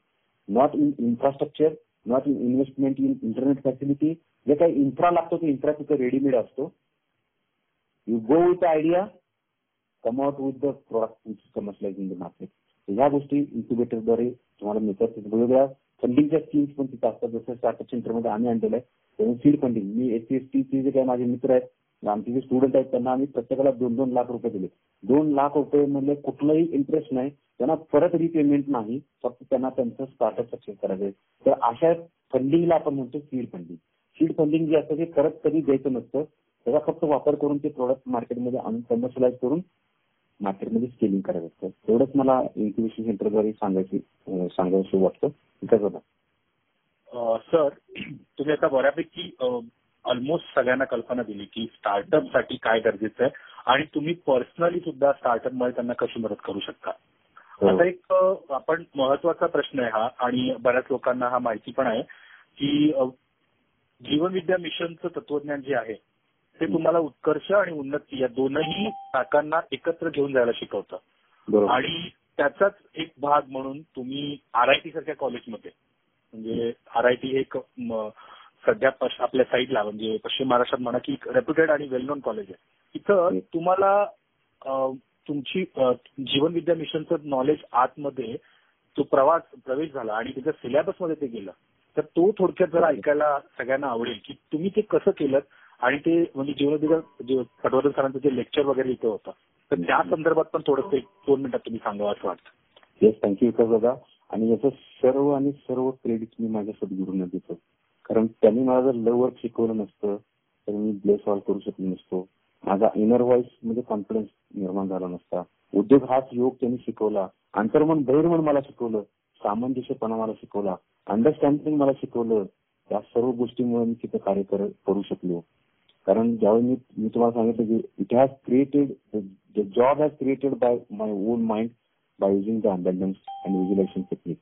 Not in infrastructure, not in investment in internet facility. जे काही इन्फ्रा लागतो ते इन्फ्रा तिथे रेडीमेड असतो. You go with idea, come out with the product which is commercialised in the market. ह्या गोष्टी इन्क्युबेटरद्वारे तुम्हाला मिळतात. वेगवेगळ्या फंडिंगच्या स्कीम्स पण तिथे असतात. जसं स्टार्टअप सेंटरमध्ये आम्ही आणलेलं आहे सीड फंडिंग. मी SC/ST जे काही माझे मित्र आहेत, आमचे जे स्टुडंट आहेत त्यांना आम्ही प्रत्येकाला 2-2 लाख रुपये दिले. 2 लाख रुपये म्हणजे कुठलाही इंटरेस्ट नाही, त्यांना परत रिपेमेंट नाही, फक्त त्यांना त्यांचं स्टार्टअप सक्सेस करायचं. तर अशा फंडिंगला आपण म्हणतो सीड फंडिंग. सीड फंडिंग जे असतं ते परत कधी द्यायचं नसतं, त्याचा फक्त वापर करून ते प्रोडक्ट मार्केटमध्ये आणून कमर्शियलाइज करून मार्केटमध्ये स्केलिंग करायचं असतं. एवढंच मला इन्क्युबेशन सेंटरद्वारे सांगायचं वाटतं. सर, तुम्ही आता बऱ्यापैकी ऑलमोस्ट सगळ्यांना कल्पना दिली की स्टार्टअप साठी काय गरजेचं आहे आणि तुम्ही पर्सनली सुद्धा स्टार्टअप मध्ये त्यांना कशी मदत करू शकता. आता एक आपण महत्वाचा प्रश्न आहे हा, आणि बऱ्याच लोकांना हा माहिती पण आहे की जीवन विद्या मिशनचं तत्वज्ञान जे आहे ते तुम्हाला उत्कर्ष आणि उन्नती या दोनही शाखांना एकत्र घेऊन जायला शिकवतं. आणि त्याचाच एक भाग म्हणून तुम्ही RIT सारख्या कॉलेजमध्ये, म्हणजे RIT हे एक सध्या आपल्या साईडला म्हणजे पश्चिम महाराष्ट्रात म्हणा की रेप्युटेड आणि वेल नोन कॉलेज आहे. इथं तुम्हाला तुमची जीवन विद्या मिशनचं नॉलेज आतमध्ये तो प्रवेश झाला आणि त्याच्या सिलेबसमध्ये ते गेलं. तर तो थोडक्यात जरा ऐकायला सगळ्यांना आवडेल की तुम्ही ते कसं केलं आणि ते म्हणजे जीवन पटवर्धन सरांचं जे लेक्चर वगैरे इथं होतं तर त्या संदर्भात पण थोडंसं 1-2 मिनिटात तुम्ही सांगावं असं वाटतं. येस, थँक्यू विकास दादा. आणि याचं सर्व क्रेडिट मी माझ्या सद्गुरूंना देतो. कारण त्यांनी मला जर लव वर्क शिकवलं नसतं तर मी ब्लेस सॉल्व्ह करू शकलो नसतो. माझा इनर व्हॉइस मध्ये कॉन्फिडन्स निर्माण झाला नसता. उद्योग हाच योग त्यांनी शिकवला. अंतर्मन बहिर्मन मला शिकवलं. सामंजस्यपणा मला शिकवला. अंडरस्टँडिंग मला शिकवलं. या सर्व गोष्टीमुळे मी तिथे कार्य करू शकलो. कारण ज्यावेळी मी तुम्हाला सांगितलं की it has created the job has created by my own mind by using the abundance and visualization technique.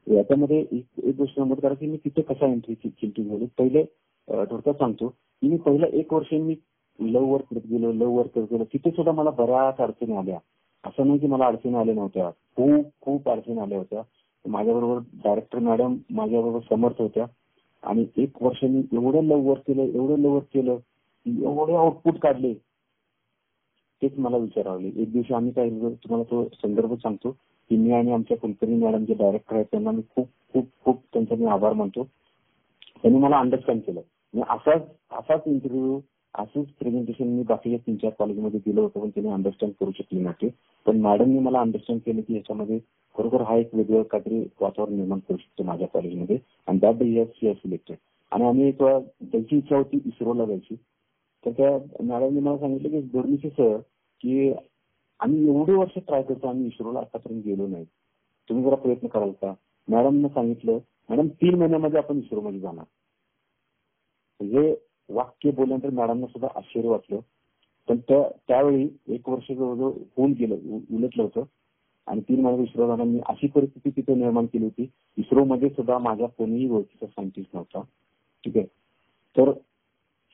याच्यामध्ये एक गोष्ट नमूद करा की मी तिथे कसा एंट्री झाली. पहिले थोडक्यात सांगतो की मी पहिलं 1 वर्ष मी लव वर्क करत गेलो. तिथे सुद्धा मला बऱ्याच अडचणी आल्या. असं नाही की मला अडचणी आल्या नव्हत्या. खूप अडचणी आल्या होत्या. माझ्याबरोबर डायरेक्टर मॅडम माझ्याबरोबर समर्थ होत्या आणि 1 वर्ष मी एवढं लव वर्क केलं एवढे आउटपुट काढले. तेच मला विचारावले. एक दिवशी आम्ही काय तुम्हाला तो संदर्भ सांगतो की मी आणि आमच्या कुलकर्णी मॅडम जे डायरेक्टर आहेत त्यांना मी खूप त्यांचा मी आभार मानतो. त्यांनी मला अंडरस्टँड केलं. मी असाच इंटरव्ह्यू असंच प्रेझेंटेशन मी बाकीच्या 3-4 कॉलेजमध्ये दिलं होतं पण त्यांनी अंडरस्टँड करू शकले नव्हते. पण मॅडमनी मला अंडरस्टँड केलं की याच्यामध्ये खरोखर हा एक वेगळं काहीतरी वातावरण निर्माण करू शकतो माझ्या कॉलेजमध्ये आणि दॅट डे शी सिलेक्टेड. आणि आम्ही त्यांची इच्छा होती इस्रोला जायची. तर त्या मॅडमने मला सांगितलं की दोर्मीचे सर की आम्ही एवढे वर्ष ट्राय करतो आम्ही इस्रोला आतापर्यंत गेलो नाही. तुम्ही जरा प्रयत्न कराल का. मॅडमने सांगितलं मॅडम 3 महिन्यामध्ये आपण इस्रोमध्ये जाणार. हे वाक्य बोलल्यानंतर मॅडमना सुद्धा आश्चर्य वाटलं. पण त्यावेळी 1 वर्ष जवळजवळ होऊन गेलं उलटलं होतं आणि 3 महिने इस्रो जाणार. मी अशी परिस्थिती तिथे निर्माण केली होती. इस्रोमध्ये सुद्धा माझ्या कोणीही ओळखीचा सायंटिस्ट नव्हता. ठीक आहे. तर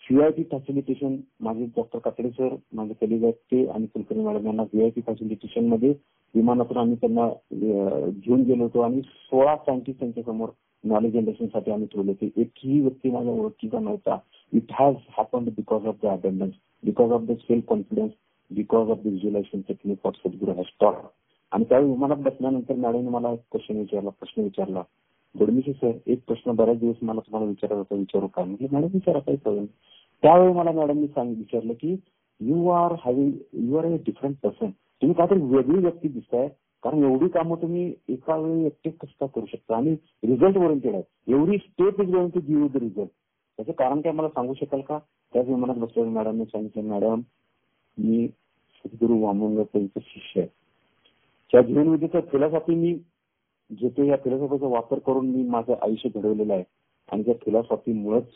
व्हीआयपी फॅसिलिटेशन माझे डॉक्टर कातडे सर माझे कलिग आहेत ते आणि कुलकर्णी मॅडम यांना व्हीआयपी फॅसिलिटेशन मध्ये विमानातून आम्ही त्यांना घेऊन गेलो होतो आणि 16 सायंटिस्ट त्यांच्या समोर नॉलेज जनरेशनसाठी आम्ही ठेवले होते. एकही व्यक्ती माझ्या ओळखीचा नव्हता. It has happened because of the abundance, because of the self confidence, because of the visualization technique of Sadguru has taught. आणि त्यावेळी विमानात बसल्यानंतर मॅडमने मला एक प्रश्न विचारला. दोडमीशी सर एक प्रश्न बऱ्याच दिवस मला तुम्हाला विचारत होता, विचारू का. म्हणजे मॅडम विचारा काही प्रॉब्लेम. त्यावेळी मला मॅडमनी विचारलं की you are a different person. तुम्ही काहीतरी वेगळी व्यक्ती दिसताय कारण एवढी कामं तुम्ही एका वेळी एकटे कसं करू शकता आणि रिझल्ट ओरिएंटेड आहे. एवढी step is going to give you the result. त्याचं कारण काय मला सांगू शकाल का. त्याच विमानात बसलेल्या मॅडमने सांगितलं मॅडम मी सद्गुरू वामन त्यांचं शिष्य आहे. त्या जीवनविधीचा फिलॉसॉफी मी घेतो. या फिलॉसॉफीचा वापर करून मी माझं आयुष्य घडवलेलं आहे आणि त्या फिलॉसॉफीमुळेच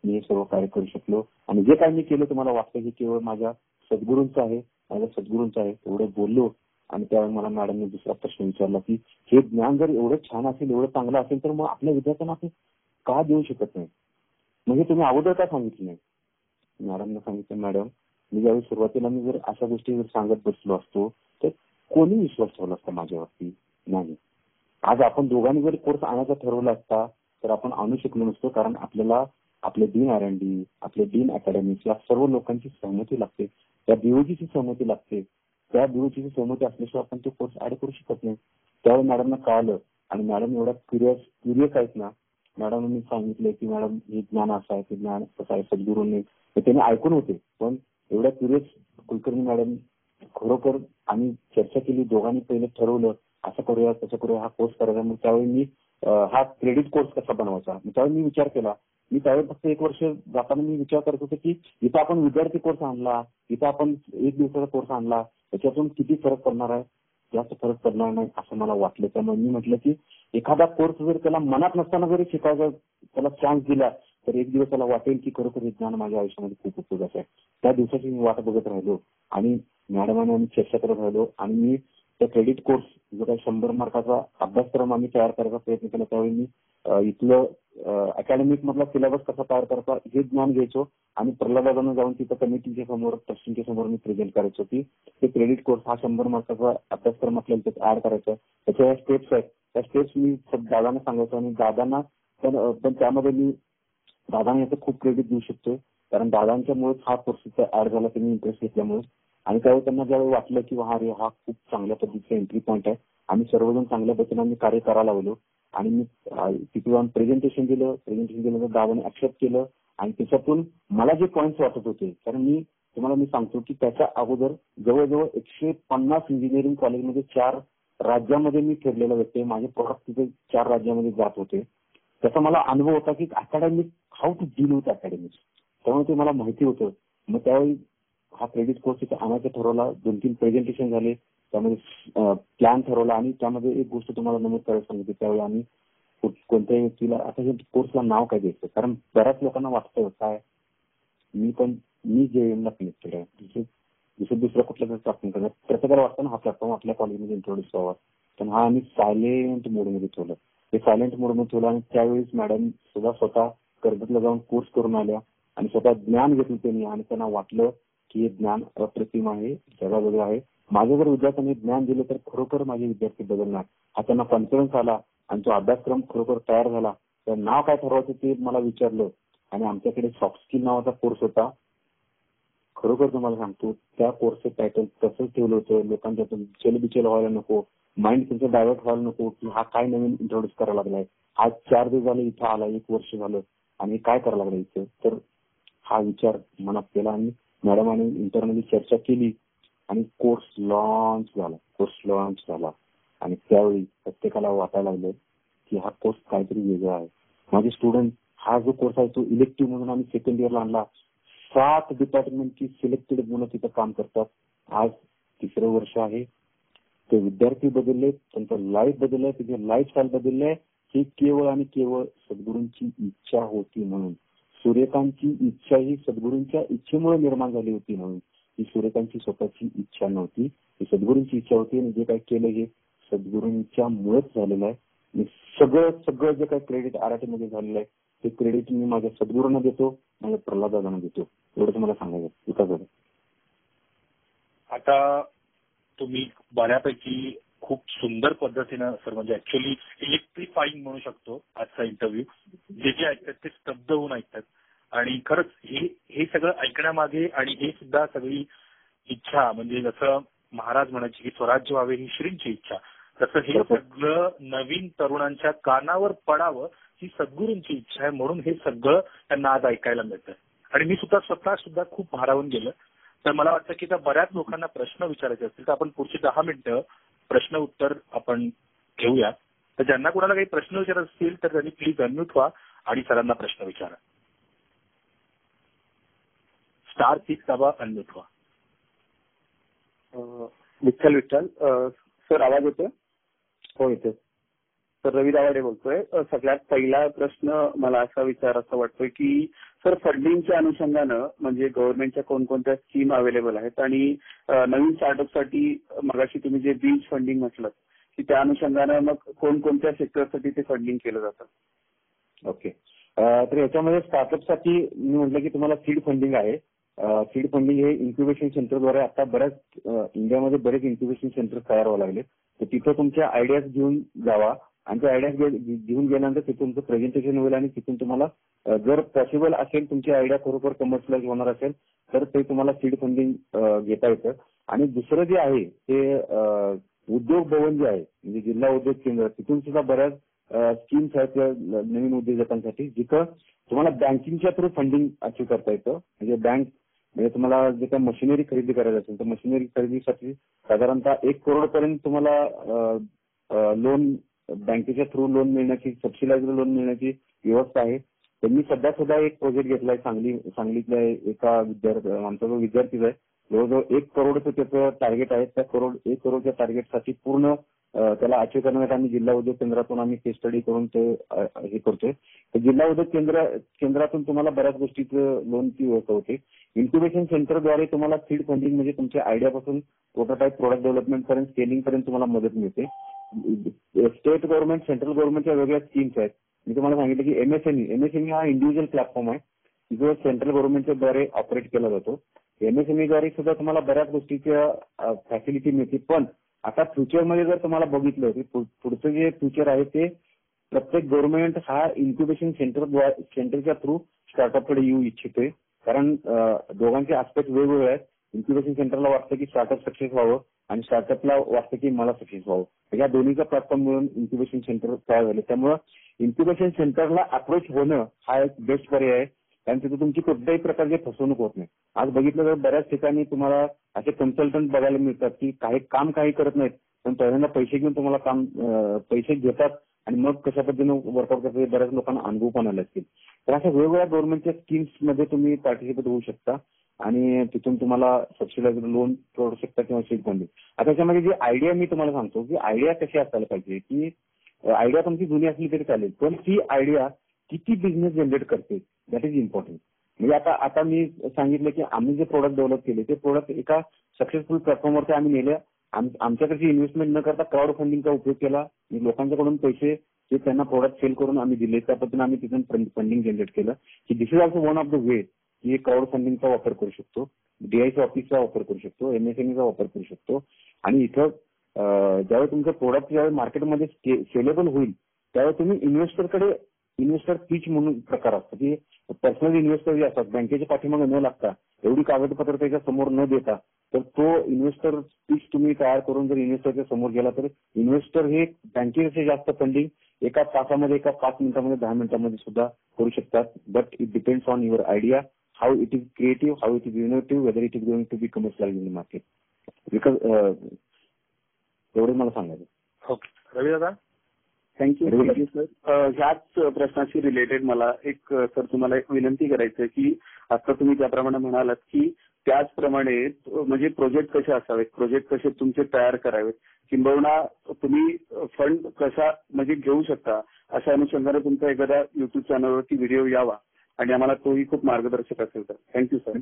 मी हे सर्व कार्य करू शकलो. आणि जे काही मी केलं तुम्हाला वाटतं की केवळ माझ्या सद्गुरूंचं आहे, एवढं बोललो. आणि त्यावेळी मला मॅडमने दुसरा प्रश्न विचारला की हे ज्ञान जर एवढं छान असेल, एवढं चांगलं असेल तर मग आपल्या विद्यार्थ्यांना आपण का देऊ शकत नाही. म्हणजे तुम्ही अगोदर का सांगितलं नाही. मॅडमने सांगितलं मॅडम मी ज्यावेळी सुरुवातीला मी जर अशा गोष्टी जर सांगत बसलो असतो तर कोणी विश्वास ठेवला असता माझ्यावरती. नाही. आज आपण दोघांनी जर कोर्स आणायचा ठरवला असता तर आपण आणू शकलो नसतो. कारण आपल्याला आपले डीन R&D, आपले डीन अकॅडमिक्स या सर्व लोकांची सहमती लागते. त्या बीओजीची सहमती लागते. त्या बीओजीची सहमती असल्याशिवाय आपण तो कोर्स ऍड करू शकत नाही. त्यावेळी मॅडमना कळालं आणि मॅडम एवढ्या क्युरियस आहेत ना. मॅडमने सांगितलं की मॅडम हे ज्ञान असं आहे, ते ज्ञान कसं आहे सद्गुरूंनी. तर त्यांनी ऐकून होते पण एवढ्या क्युरियस कुलकर्णी मॅडम खरोखर आम्ही चर्चा केली. दोघांनी पहिले ठरवलं असं करूया तसं करूया हा कोर्स करायचा. मग त्यावेळी मी हा क्रेडिट कोर्स कसा बनवायचा त्यावेळी मी विचार केला. मी त्यावेळी फक्त 1 वर्ष जाताना मी विचार करत होतो की इथं आपण विद्यार्थी कोर्स आणला, इथं आपण 1 दिवसाचा कोर्स आणला, त्याच्यातून किती फरक पडणार आहे. जास्त फरक पडणार नाही असं मला वाटलं. त्यामुळे मी म्हटलं की एखादा कोर्स जर त्याला मनात नसताना जरी शिकायचा त्याला चान्स दिला तर एक दिवस त्याला वाटेल की खरोखर हे ज्ञान माझ्या आयुष्यामध्ये खूप उपयोगाचं आहे. त्या दिवसाची मी वाट बघत राहिलो आणि मॅडमांनी आम्ही चर्चा करत राहिलो आणि मी त्या क्रेडिट कोर्स जो काही 100 मार्काचा अभ्यासक्रम आम्ही तयार करायचा प्रयत्न केला. त्यावेळी मी इथलं अकॅडमिक मधला सिलेबस कसा तयार करायचा हे ज्ञान घ्यायचो आणि प्रल्हादांना जाऊन तिथं कमिटीच्या समोर ट्रस्टींच्या समोर मी प्रेझेंट करायचो की ते क्रेडिट कोर्स हा 100 मार्काचा अभ्यासक्रम आपल्याला त्यात ऍड करायचा. त्याच्या स्टेप्स आहेत. त्या स्टेप्स मी दादांना सांगायचो आणि दादांना पण त्यामध्ये मी दादांना याचं खूप क्रेडिट देऊ शकतो कारण दादांच्यामुळेच हा कोर्स ऍड झाला. त्यांनी इंटरेस्ट घेतल्यामुळे. आणि त्यावेळी त्यांना ज्यावेळी वाटलं की अरे हा खूप चांगल्या पद्धतीचा एंट्री पॉईंट आहे. आम्ही सर्वजण चांगल्या पद्धतीने आम्ही कार्य करायला लागलो आणि मी तिथे जाऊन प्रेझेंटेशन दिलं तर दादाने ऍक्सेप्ट केलं आणि त्याच्यातून मला जे पॉईंट्स वाटत होते कारण मी सांगतो की त्याच्या अगोदर जवळजवळ 150 इंजिनिअरिंग कॉलेजमध्ये 4 राज्यामध्ये मी फिरलेला व्यक्ती. माझे प्रोडक्ट तिथे 4 राज्यामध्ये जात होते त्याचा मला अनुभव होता की academic how to deal with academics, त्यामुळे ते मला माहिती होतं. मग त्यावेळी हा क्रेडिट कोर्स इथे आणायचा ठरवला. 2-3 प्रेझेंटेशन झाले, त्यामध्ये प्लॅन ठरवला आणि त्यामध्ये एक गोष्ट तुम्हाला नमूद करायला सांगितली. त्यावेळी आम्ही कोणत्याही व्यक्तीला आता हे कोर्सला नाव काय द्यायचं, कारण बऱ्याच लोकांना वाटतं काय मी JM ला कनेक्टेड आहे, दुसरं कुठल्या तरी प्लॅटफॉर्म करणार, प्रत्येकाला वाटतं ना हा प्लॅटफॉर्म आपल्या कॉलेजमध्ये इंट्रोड्यूस व्हावा. पण हा आम्ही सायलेंट मोडमध्ये ठेवलं. ते सायलेंट मोडमध्ये ठेवलं आणि त्यावेळेस मॅडम स्वतः कर्जतला जाऊन कोर्स करून आल्या आणि स्वतः ज्ञान घेतलं त्यांनी आणि त्यांना वाटलं की हे ज्ञान अप्रतिम आहे, जगावेगळं आहे. माझ्या जर विद्यार्थ्यांनी ज्ञान दिलं तर खरोखर माझे विद्यार्थी बदलणार हा त्यांना कॉन्फिडन्स आला आणि तो अभ्यासक्रम खरोखर तयार झाला. तर नाव काय ठरवायचं ते मला विचारलं आणि आमच्याकडे सॉफ्ट स्किल नावाचा कोर्स होता. खरोखर तुम्हाला सांगतो त्या कोर्सचं टायटल तसंच ठेवलं होतं, लोकांच्या चलबिचल व्हायला नको, माइंड त्यांचं डायव्हर्ट व्हायला नको की हा काय नवीन इंट्रोड्यूस करायला लागलाय, आज 4 दिवस झाले इथं आला, 1 वर्ष झालं आणि काय करायला लागलं इथं. तर हा विचार मनात केला आणि मॅडमांनी इंटरनली चर्चा केली आणि कोर्स लॉन्च झाला आणि त्यावेळी प्रत्येकाला वाटायला लागलं की हा कोर्स काहीतरी वेगळा आहे. माझे स्टुडंट हा जो कोर्स आहे तो इलेक्टिव्ह म्हणून आम्ही सेकंड इयरला आणला. 7 डिपार्टमेंटची सिलेक्टेड मुलं तिथं काम करतात. आज 3रं वर्ष आहे. ते विद्यार्थी बदलले, त्यांचं लाईफ बदललंय, त्याचे लाईफस्टाईल बदललंय. ही केवळ आणि केवळ सद्गुरूंची इच्छा होती म्हणून. सूर्यकांतची इच्छा ही सद्गुरूंच्या इच्छेमुळे निर्माण झाली होती म्हणून. ही सूर्यकांतची स्वतःची इच्छा नव्हती, ही सद्गुरूंची इच्छा होती आणि जे काही केलं हे सद्गुरूंच्या मुळेच झालेलं आहे. सगळं जे काही क्रेडिट आरआरटी मध्ये झालेलं आहे ते क्रेडिट मी माझ्या सद्गुरूंना देतो, माझ्या प्रल्हादांना देतो. एवढं मला सांगायचं विकास. आता तुम्ही बऱ्यापैकी खूप सुंदर पद्धतीनं सर म्हणजे ऍक्च्युअली इलेक्ट्रिफाईंग म्हणू शकतो आजचा इंटरव्ह्यू. जे ऐकतात ते स्तब्ध होऊन ऐकतात आणि खरंच हे सगळं ऐकण्यामागे आणि हे सुद्धा सगळी इच्छा म्हणजे जसं महाराज म्हणायचे की स्वराज्य व्हावे ही श्रींची इच्छा, तसं हे सगळं नवीन तरुणांच्या कानावर पडावं ही सद्गुरूंची इच्छा आहे. म्हणून हे सगळं त्यांना आज ऐकायला मिळतं आणि मी स्वतः सुद्धा खूप भारावून गेलं. तर मला वाटतं की त्या बऱ्याच लोकांना प्रश्न विचारायचे असतील तर आपण पुढची 10 मिनिटं प्रश्न उत्तर आपण घेऊया. तर ज्यांना कोणाला काही प्रश्न विचारायचे असतील तर त्यांनी प्लीज अनम्यूट व्हा आणि सरांना प्रश्न विचारा. *6 दाबा, अनम्यूट व्हा. विठ्ठल सर आवाज येतोय? हो येतोय. तर रवी दावाडे बोलतोय. सगळ्यात पहिला प्रश्न मला असा विचारायचा वाटतोय की सर फंडिंगच्या अनुषंगानं म्हणजे गव्हर्नमेंटच्या कोणकोणत्या स्कीम अवेलेबल आहेत आणि नवीन स्टार्टअपसाठी मगाशी तुम्ही जे बीज फंडिंग म्हटलं की त्या अनुषंगानं मग कोणकोणत्या सेक्टरसाठी ते फंडिंग केलं जातं? ओके. तर याच्यामध्ये स्टार्टअपसाठी मी म्हटलं की तुम्हाला सीड फंडिंग आहे. सीड फंडिंग हे इन्क्युबेशन सेंटरद्वारे आता इंडियामध्ये बरेच इन्क्युबेशन सेंटर तयार व्हायला लागले. तर तिथं तुमच्या आयडियाज घेऊन जावा आणि त्या आयडियाज घेऊन गेल्यानंतर तिथून तुमचं प्रेझेंटेशन होईल आणि तिथून तुम्हाला जर पॉसिबल असेल तुमची आयडिया खरोखर कमर्शियलाइज होणार असेल तर ते तुम्हाला सीड फंडिंग घेता येतं. आणि दुसरं जे आहे ते उद्योग भवन जे आहे म्हणजे जिल्हा उद्योग केंद्र तिथून सुद्धा बऱ्याच स्कीम्स आहेत नवीन उद्योजकांसाठी जिथं तुम्हाला बँकिंगच्या थ्रू फंडिंग अचीव्ह करता येतं. म्हणजे बँक म्हणजे तुम्हाला जे काही मशिनरी खरेदी करायची असेल तर मशिनरी खरेदीसाठी साधारणतः 1 करोडपर्यंत तुम्हाला लोन बँकेच्या थ्रू लोन मिळण्याची सबसिडाइज्ड लोन मिळण्याची व्यवस्था आहे. त्यांनी सध्या एक प्रोजेक्ट घेतलाय सांगलीतल्या एका आमचा जो विद्यार्थी आहे जवळजवळ 1 करोडचं त्याचं टार्गेट आहे. त्या 1 करोडच्या टार्गेटसाठी पूर्ण त्याला अचीव्ह करण्यासाठी आम्ही जिल्हा उद्योग केंद्रातून आम्ही केस स्टडी करून ते हे करतोय. तर जिल्हा उद्योग केंद्रातून तुम्हाला बऱ्याच गोष्टीचं लोनची व्यवस्था होते. इन्क्युबेशन सेंटरद्वारे तुम्हाला सीड फंडिंग म्हणजे तुमच्या आयडियापासून प्रोटोटाईप प्रोडक्ट डेव्हलपमेंट पर्यंत स्केलिंग पर्यंत तुम्हाला मदत मिळते. स्टेट गव्हर्नमेंट सेंट्रल गव्हर्नमेंटच्या वेगळ्या स्कीम्स आहेत. मी तुम्हाला सांगितलं की एमएसएमई हा इंडिव्हिज्युअल प्लॅटफॉर्म आहे जो सेंट्रल गव्हर्नमेंटच्या द्वारे ऑपरेट केला जातो. एमएसएमईद्वारे सुद्धा तुम्हाला बऱ्याच गोष्टीच्या फॅसिलिटी मिळते. पण आता फ्युचरमध्ये जर तुम्हाला बघितलं की पुढचं जे फ्युचर आहे ते प्रत्येक गव्हर्नमेंट हा इन्क्युबेशन सेंटरच्या थ्रू स्टार्टअपकडे येऊ इच्छितोय. कारण दोघांचे आस्पेक्ट वेगवेगळे आहेत. इन्क्युबेशन सेंटरला वाटतं की स्टार्टअप सक्सेस व्हावं आणि स्टार्टअपला वाटतं की मला सक्सेस व्हावं. या दोन्हीचा प्लॅटफॉर्म मिळून इन्क्युबेशन सेंटर तयार झाले. त्यामुळे इन्क्युबेशन सेंटरला अप्रोच होणं हा एक बेस्ट पर्याय आहे. कारण तिथे तुमची कुठल्याही प्रकारची फसवणूक होत नाही. आज बघितलं तर बऱ्याच ठिकाणी तुम्हाला असे कन्सल्टंट बघायला मिळतात की काही करत नाहीत पण पहिल्यांदा पैसे घेऊन तुम्हाला पैसे घेतात आणि मग कशा पद्धतीनं वर्कआउट करतात बऱ्याच लोकांना अनुभव पण आले असतील. तर अशा वेगवेगळ्या गव्हर्नमेंटच्या स्कीम्समध्ये तुम्ही पार्टिसिपेट होऊ शकता आणि तिथून तुम्हाला सबसिडाइज लोन करू शकता किंवा सीड फंडिंग. आता त्याच्यामध्ये जी आयडिया मी तुम्हाला सांगतो की आयडिया कशी असायला पाहिजे, की आयडिया तुमची जुनी असली तरी चालेल, पण ती आयडिया किती बिझनेस जनरेट करते दॅट इज इम्पॉर्टंट. म्हणजे आता मी सांगितलं की आम्ही जे प्रोडक्ट डेव्हलप केले ते प्रोडक्ट एका सक्सेसफुल प्लॅटफॉर्मवरती आम्ही नेले. आमच्याकडची इन्व्हेस्टमेंट न करता क्राऊड फंडिंगचा उपयोग केला. लोकांच्याकडून पैसे जे त्यांना प्रोडक्ट सेल करून आम्ही दिले त्या पद्धतीने आम्ही तिथून फंडिंग जनरेट केलं. की this is also one of the way की क्राऊड फंडिंगचा वापर करू शकतो, डीआयसी ऑफिसचा वापर करू शकतो, एमएसएमईचा वापर करू शकतो. आणि इथं ज्यावेळी तुमचं प्रोडक्ट ज्यावेळी मार्केटमध्ये सेलेबल होईल त्यावेळी तुम्ही इन्व्हेस्टर पिच म्हणून प्रकार असतो की पर्सनल इन्व्हेस्टर जे असतात बँकेच्या पाठीमागे न लागता एवढी कागदपत्र त्याच्या समोर न देता तर तो इन्व्हेस्टर पिच तुम्ही तयार करून जर इन्व्हेस्टरच्या समोर गेला तर इन्व्हेस्टर हे बँकेचे जास्त फंडिंग एका तासामध्ये, एका 5 मिनिटांमध्ये, 10 मिनिटांमध्ये सुद्धा करू शकतात. But it depends on your idea, how it is creative, how it is innovative, whether it is going to be commercialized in the market. Because एवढं मला सांगायचं. ओके, रवी दादा. Thank you sir. ह्याच प्रश्नाशी रिलेटेड मला एक सर तुम्हाला एक विनंती करायची आहे की आता तुम्ही त्याप्रमाणे म्हणालात की त्याचप्रमाणे म्हणजे प्रोजेक्ट कसे असावेत, प्रोजेक्ट कसे तुमचे तयार करावेत, किंबहुना तुम्ही फंड कसा म्हणजे घेऊ शकता अशा अनुषंगाने तुमचा एखाद्या युट्यूब चॅनलवरती व्हिडिओ यावा आणि आम्हाला तोही खूप मार्गदर्शक असेल तर. Thank you sir.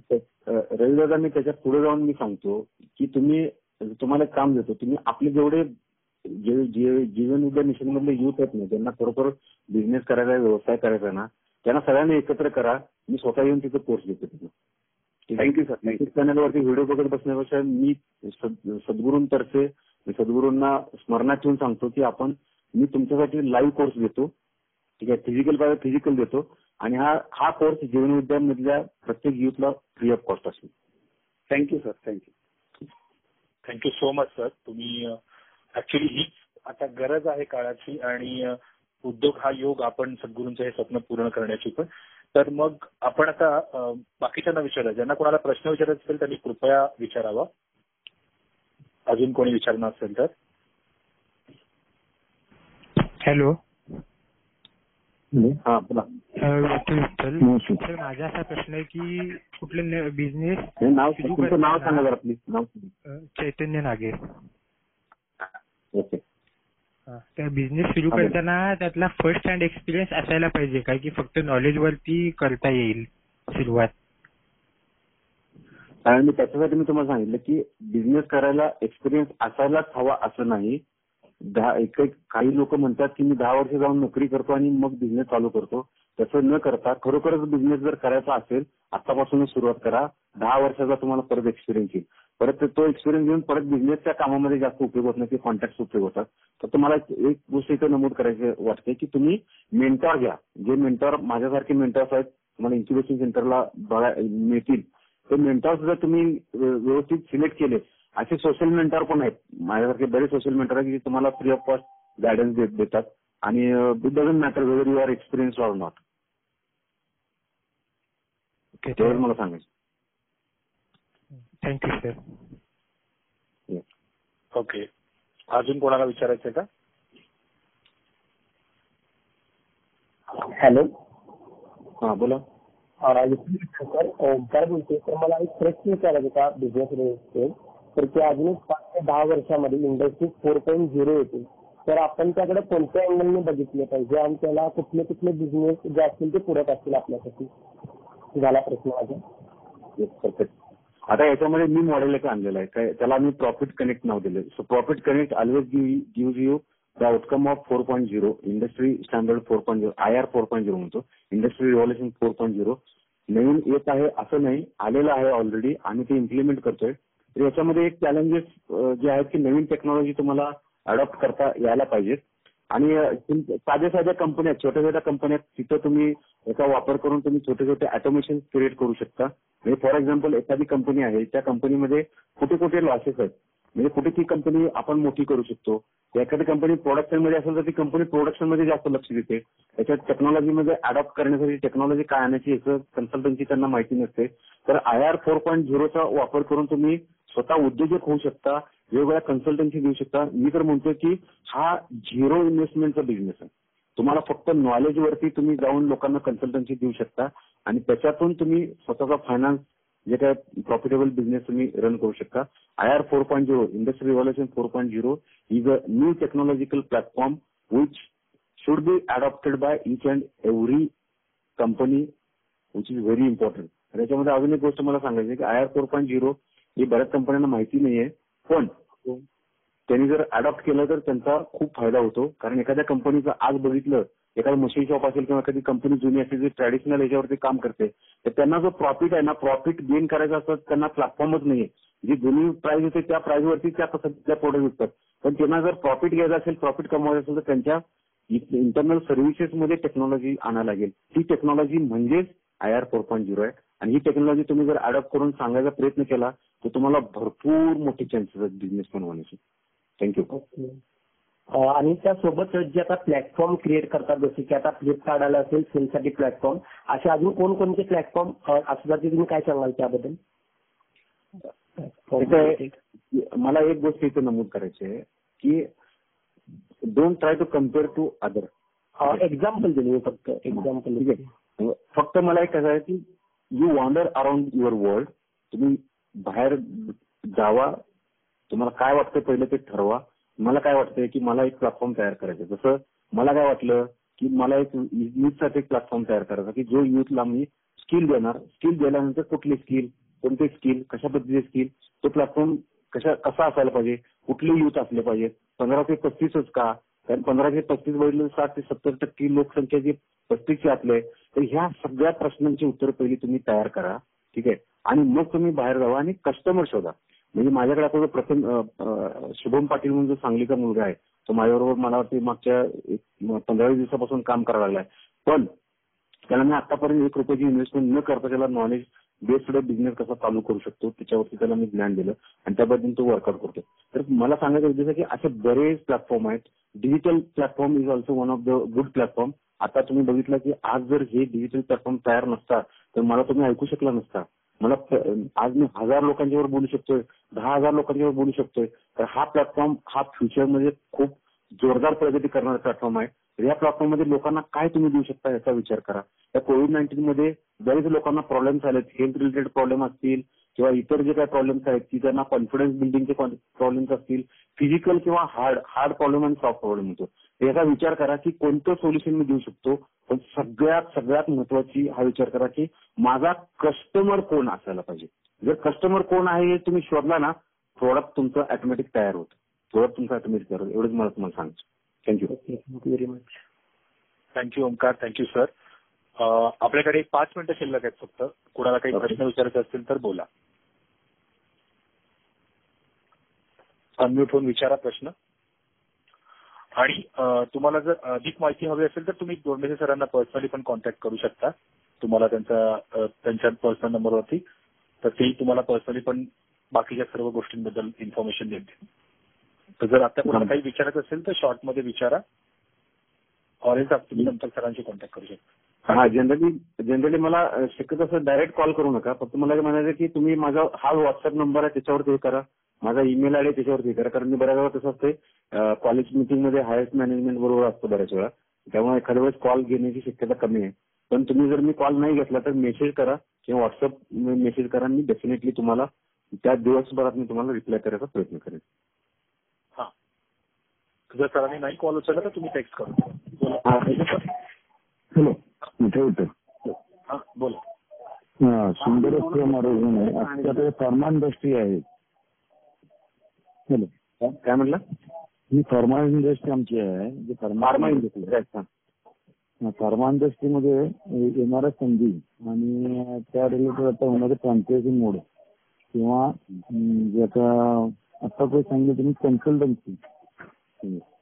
रवी दादा, मी त्याच्यात पुढे जाऊन मी सांगतो की तुम्हाला एक काम देतो, तुम्ही आपले जेवढे जीवन उद्या मिशन मधले युथ आहेत ना ज्यांना खरोखर बिझनेस करायचा, व्यवसाय करायचा ना, त्यांना सगळ्यांनी एकत्र करा. मी स्वतः येऊन तिथे कोर्स देतो तिथे. Thank you sir. युट्यूब चॅनलवरती व्हिडिओ बघत बसण्यापेक्षा मी सद्गुरूंतर्फे सद्गुरूंना स्मरणात ठेवून सांगतो की मी तुमच्यासाठी लाईव्ह कोर्स देतो. ठीक आहे, फिजिकल देतो आणि हा कोर्स जीवनविद्यामधल्या प्रत्येक युथला फ्री ऑफ कॉस्ट असेल. Thank you sir. Thank you so much sir. तुम्ही ऍक्च्युली हीच आता गरज आहे काळाची आणि उद्योग हा योग आपण सद्गुरूंचं हे स्वप्न पूर्ण करण्याची पण. तर मग आपण आता बाकीच्यांना विचारूया, ज्यांना कोणाला प्रश्न विचारायचा असेल त्यांनी कृपया विचारावा. अजून कोणी विचारणार असेल तर. हॅलो. हा बोला. सर माझा असा प्रश्न आहे की कुठले बिझनेस तुमचं नाव सांगा जरा please. Now Chaitanya Nage. Okay. तर बिझनेस सुरू करताना त्यातला फर्स्ट हँड एक्सपिरियन्स असायला पाहिजे काय की फक्त नॉलेज वरती करता येईल सुरुवात? आणि त्याच्यासाठी मी तुम्हाला सांगितलं की बिझनेस करायला एक्सपिरियन्स असायलाच हवा असं नाही. काही लोक म्हणतात की मी 10 वर्ष जाऊन नोकरी करतो आणि मग बिझनेस चालू करतो. तसं न करता खरोखरच बिझनेस जर करायचा असेल आतापासूनच सुरुवात करा. 10 वर्षाचा तुम्हाला परत एक्सपिरियन्स येईल. परत तो एक्सपिरियन्स घेऊन परत बिझनेसच्या कामामध्ये जास्त उपयोग होत नाही, ते कॉन्टॅक्ट उपयोग होतात. तर तुम्हाला एक गोष्ट इथे नमूद करायची वाटते की तुम्ही मेंटॉर घ्या. जे मेंटॉर माझ्यासारखे मेंटॉर्स आहेत तुम्हाला इन्क्युबेशन सेंटरला मिळतील. ते मेंटॉर्स जर तुम्ही व्यवस्थित सिलेक्ट केले, असे सोशल मेंटॉर पण आहेत माझ्यासारखे बरेच सोशल मेंटॉर आहेत की तुम्हाला फ्री ऑफ कॉस्ट गायडन्स देतात आणि it doesn't matter whether you are experience or not. तेवढं मला सांगायचं. Thank you sir. ओके, अजून कोणाला विचारायचं का? हॅलो. हा बोला. सर काय बोलतोय तर मला एक प्रश्न विचारायचा होता बिझनेस रिलेटेड. तर ते अजून 5 ते 10 वर्षामध्ये इंडस्ट्री 4.0 येते, तर आपण त्याकडे कोणत्या अँगलने बघितले पाहिजे आणि त्याला कुठले बिझनेस जे असतील ते पूरक असतील आपल्यासाठी, झाला प्रश्न माझा. परफेक्ट. आता याच्यामध्ये मी मॉडेल एक आणलेलं आहे काय, त्याला मी प्रॉफिट कनेक्ट नाव दिले. So profit connect always gives you the outcome of 4.0 industry standard 4.0 IR 4.0 म्हणतो, इंडस्ट्री रिव्हॉल्युशन 4.0. नवीन येत आहे असं नाही, आलेलं आहे ऑलरेडी आणि ते इम्प्लिमेंट करतोय. तर याच्यामध्ये एक चॅलेंजेस जे आहेत की नवीन टेक्नॉलॉजी तुम्हाला अडॉप्ट करता यायला पाहिजे आणि साध्या कंपन्या, छोट्या कंपन्या तिथं तुम्ही याचा वापर करून तुम्ही छोटे ऑटोमेशन क्रिएट करू शकता. म्हणजे फॉर एक्झाम्पल एखादी कंपनी आहे, त्या कंपनीमध्ये कुठे लॉसेस आहेत, म्हणजे कुठे ती कंपनी आपण मोठी करू शकतो. एखादी कंपनी प्रोडक्शन मध्ये असेल तर ती कंपनी प्रोडक्शन मध्ये जास्त लक्ष देते. त्याच्यात टेक्नॉलॉजीमध्ये अडॉप्ट करण्यासाठी टेक्नॉलॉजी काय आणायची याचं कन्सल्टन्सी त्यांना माहिती नसते. तर IR 4.0 चा वापर करून तुम्ही स्वतः उद्योजक होऊ शकता. वेगवेगळ्या कन्सल्टन्सी देऊ शकता. मी तर म्हणतोय की हा झिरो इन्व्हेस्टमेंटचा बिझनेस आहे. तुम्हाला फक्त नॉलेजवरती तुम्ही जाऊन लोकांना कन्सल्टन्सी देऊ शकता आणि त्याच्यातून तुम्ही स्वतःचा फायनान्स जे काय प्रॉफिटेबल बिझनेस तुम्ही रन करू शकता. IR 4.0 industry revolution 4.0 is a new technological platform which should be adopted by each and every company which is very important. त्याच्यामध्ये अजून एक गोष्ट मला सांगायची आहे की IR 4.0 ही बऱ्याच कंपन्यांना माहिती नाहीये, पण त्यांनी जर अडॉप्ट केलं तर त्यांचा खूप फायदा होतो. कारण एखाद्या कंपनीचं आज बघितलं, एखादं मशीन शॉप असेल किंवा एखादी कंपनी जुनी असेल जी ट्रॅडिशनल याच्यावरती काम करते, तर त्यांना जो प्रॉफिट आहे ना, प्रॉफिट गेन करायचा असतं त्यांना प्लॅटफॉर्मच नाहीये. जी जुनी प्राइस होते त्या प्राइसवरती त्या सध्या प्रोडक्ट विकतात. पण त्यांना जर प्रॉफिट घ्यायचं असेल, प्रॉफिट कमवायचं असेल तर त्यांच्या इंटरनल सर्व्हिसेसमध्ये टेक्नॉलॉजी आणायला लागेल. ही टेक्नॉलॉजी म्हणजेच IR 4.0 आहे आणि ही टेक्नॉलॉजी तुम्ही जर अडॉप्ट करून सांगायचा प्रयत्न केला तर तुम्हाला भरपूर मोठे चान्सेस आहेत बिझनेस बनवण्याचे. थँक्यू. ओके. आणि त्यासोबत जे आता प्लॅटफॉर्म क्रिएट करतात, जसे की आता फ्लिपकार्ट आला असेल सेलसाठी प्लॅटफॉर्म, असे अजून कोणकोणते प्लॅटफॉर्म असतात ते तुम्ही काय सांगाल त्याबद्दल? मला एक गोष्ट इथे नमूद करायची आहे की don't try to compare to other. Example दिले फक्त एक्झाम्पल. ठीक आहे. फक्त मला एक कसं आहे की you wander around your world. तुम्ही बाहेर जावा, तुम्हाला काय वाटतं पहिलं ते ठरवा. मला काय वाटतंय की मला एक प्लॅटफॉर्म तयार करायचं. जसं मला काय वाटलं की मला एक युथसाठी एक प्लॅटफॉर्म तयार करायचा की जो युथला मी स्किल देणार. स्किल दिल्यानंतर कुठली स्किल, कोणते स्किल, कशा पद्धतीचे स्किल, तो प्लॅटफॉर्म कसा असायला पाहिजे, कुठले युथ असले पाहिजे, 15 ते 35च का? कारण 15 ते 35 बघितलं 60 ते 70% लोकसंख्या जी 35ची असले, तर ह्या सगळ्या प्रश्नांची उत्तर पहिली तुम्ही तयार करा. ठीक आहे. आणि मग तुम्ही बाहेर जावा आणि कस्टमर शोधा. म्हणजे माझ्याकडे आता जो प्रथम शुभम पाटील म्हणून जो सांगलीचा मुलगा आहे, तो माझ्याबरोबर मला वाटते मागच्या 15 दिवसापासून काम करायला लागलाय. पण त्याला मी आतापर्यंत 1 रुपयाची इन्व्हेस्टमेंट न करता त्याला नॉलेज बेस्ड बिझनेस कसा चालू करू शकतो त्याच्यावरती त्याला मी ज्ञान दिलं आणि त्याबद्दल तो वर्कआउट करतो. तर मला सांगायचं उद्देश आहे की असे बरेच प्लॅटफॉर्म आहेत. Digital platform is also one of the good platform. आता तुम्ही बघितलं की आज जर हे डिजिटल प्लॅटफॉर्म तयार नसता तर मला तुम्ही ऐकू शकला नसता. मला आज मी 1000 लोकांच्यावर बोलू शकतोय, 10,000 लोकांच्यावर बोलू शकतोय. तर हा प्लॅटफॉर्म हा फ्युचरमध्ये खूप जोरदार प्रगती करणारा प्लॅटफॉर्म आहे. या प्लॅटफॉर्ममध्ये लोकांना काय तुम्ही देऊ शकता याचा विचार करा. या कोविड-19 मध्ये बरेच लोकांना प्रॉब्लेम्स आलेत. हेल्थ रिलेटेड प्रॉब्लेम असतील किंवा इतर जे काही प्रॉब्लेम्स आहेत की त्यांना कॉन्फिडन्स बिल्डिंगचे प्रॉब्लेम्स असतील, फिजिकल किंवा हार्ड प्रॉब्लेम आणि सॉफ्ट प्रॉब्लेम होतो. याचा विचार करा की कोणतं सोल्युशन मी देऊ शकतो. पण सगळ्यात महत्वाची हा विचार करा की माझा कस्टमर कोण असायला पाहिजे. जर कस्टमर कोण आहे हे तुम्ही शोधला ना, प्रोडक्ट तुमचं ऑटोमॅटिक तयार होतं. प्रोडक्ट तुमचं ऑटोमॅटिक तयार होतं. एवढंच मला तुम्हाला सांगायचं. Thank you. Thank you very much. Thank you Omkar. Thank you sir. आपल्याकडे 5 मिनिटं शिल्लक आहेत फक्त. कुणाला काही प्रश्न विचारायचे असतील तर बोला. अनम्यूट होऊन विचारा प्रश्न. आणि तुम्हाला जर अधिक माहिती हवी असेल तर तुम्ही दोंडेसे सरांना पर्सनली पण कॉन्टॅक्ट करू शकता. तुम्हाला त्यांच्या पर्सनल नंबरवरती, तर तेही तुम्हाला पर्सनली पण बाकीच्या सर्व गोष्टींबद्दल इन्फॉर्मेशन देतील. तर जर आता कोणाला काही विचारायचं असेल तर शॉर्टमध्ये विचारा. ऑरेंज तुम्ही नंतर सरांशी कॉन्टॅक्ट करू शकता. हा, जनरली मला शक्यतो असं डायरेक्ट कॉल करू नका. फक्त मला म्हणायचं की तुम्ही माझा हा व्हॉट्सअप नंबर आहे त्याच्यावरती हे करा, माझा ईमेल आयडी त्याच्यावरती हे करा. कारण मी बऱ्याच वेळा कसं असते कॉलेज मिटिंगमध्ये हायस्ट मॅनेजमेंट बरोबर असतो बऱ्याच वेळा, त्यामुळे एखाद्या वेळेस कॉल घेण्याची शक्यता कमी आहे. पण तुम्ही जर मी कॉल नाही घेतला तर मेसेज करा किंवा व्हॉट्सअप मेसेज करा. मी डेफिनेटली तुम्हाला त्या दिवसभरात मी तुम्हाला रिप्लाय करायचा प्रयत्न करेन. हा, जर सरांनी नाही कॉल उचलला तर तुम्ही टेक्स्ट करा. हॅलो, ठेवतो. हा बोला. सुंदर आहे. फार्मा इंडस्ट्री आहे. हॅलो, काय म्हटलं? ही फार्मा इंडस्ट्री आमची आहे. जी फार्मा इंडस्ट्री, फार्मा इंडस्ट्रीमध्ये येणाऱ्या संधी आणि त्या रिलेटेड आता होणारे फ्रँचायझी मोड किंवा ज्याचा आता काही सांगितलं तुम्ही कन्सल्टन्सी,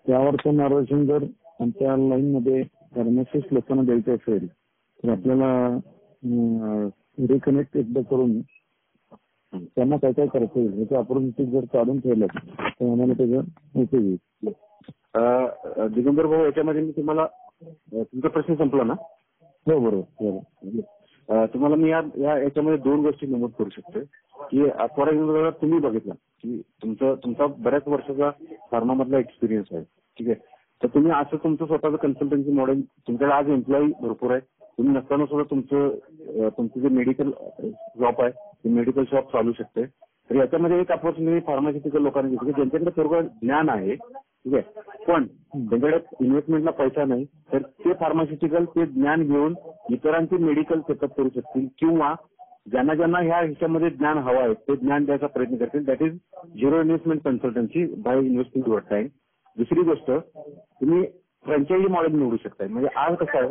त्यावरचं मार्गदर्शन जर आमच्या लाईन मध्ये फार्मासिस्ट लोकांना द्यायचं असेल तर आपल्याला रिकनेक्ट एकदा करून त्यांना काय काय करता येईल याचं ऑपॉर्च्युनिटी जर काढून ठेवलं तर आम्हाला त्याचं उपयोग येईल. दिगंबर भाऊ, याच्यामध्ये मी तुम्हाला तुमचा प्रश्न संपला ना? हो, बरोबर. तुम्हाला मी याच्यामध्ये 2 गोष्टी नमूद करू शकतो की फॉर एक्झाम्पल तुम्ही बघितलं की तुमचा बऱ्याच वर्षाचा फार्मामधला एक्सपिरियन्स आहे, ठीक आहे. तर तुम्ही असं तुमचं स्वतःचं कन्सल्टन्सी मॉडेल, तुमच्याकडे आज एम्प्लॉई भरपूर आहे, तुम्ही नसताना सुद्धा तुमचं जे मेडिकल शॉप आहे ते मेडिकल शॉप चालू शकते. तर याच्यामध्ये एक अपॉर्च्युनिटी फार्मास्युटिकल लोकांना घेतली, ज्यांच्याकडे सर्व ज्ञान आहे, ठीक आहे, पण त्यांच्याकडे इन्व्हेस्टमेंटला पैसा नाही, तर ते फार्मास्युटिकल ते ज्ञान घेऊन इतरांचे मेडिकल सेटअप करू शकतील, किंवा ज्यांना ज्यांना ह्या ह्याच्यामध्ये ज्ञान हवं आहे ते ज्ञान द्यायचा प्रयत्न करतील. That is zero investment consultancy by investing your time. दुसरी गोष्ट, तुम्ही फ्रँचायझी मॉडेल निवडू शकताय. म्हणजे आज कसं आहे,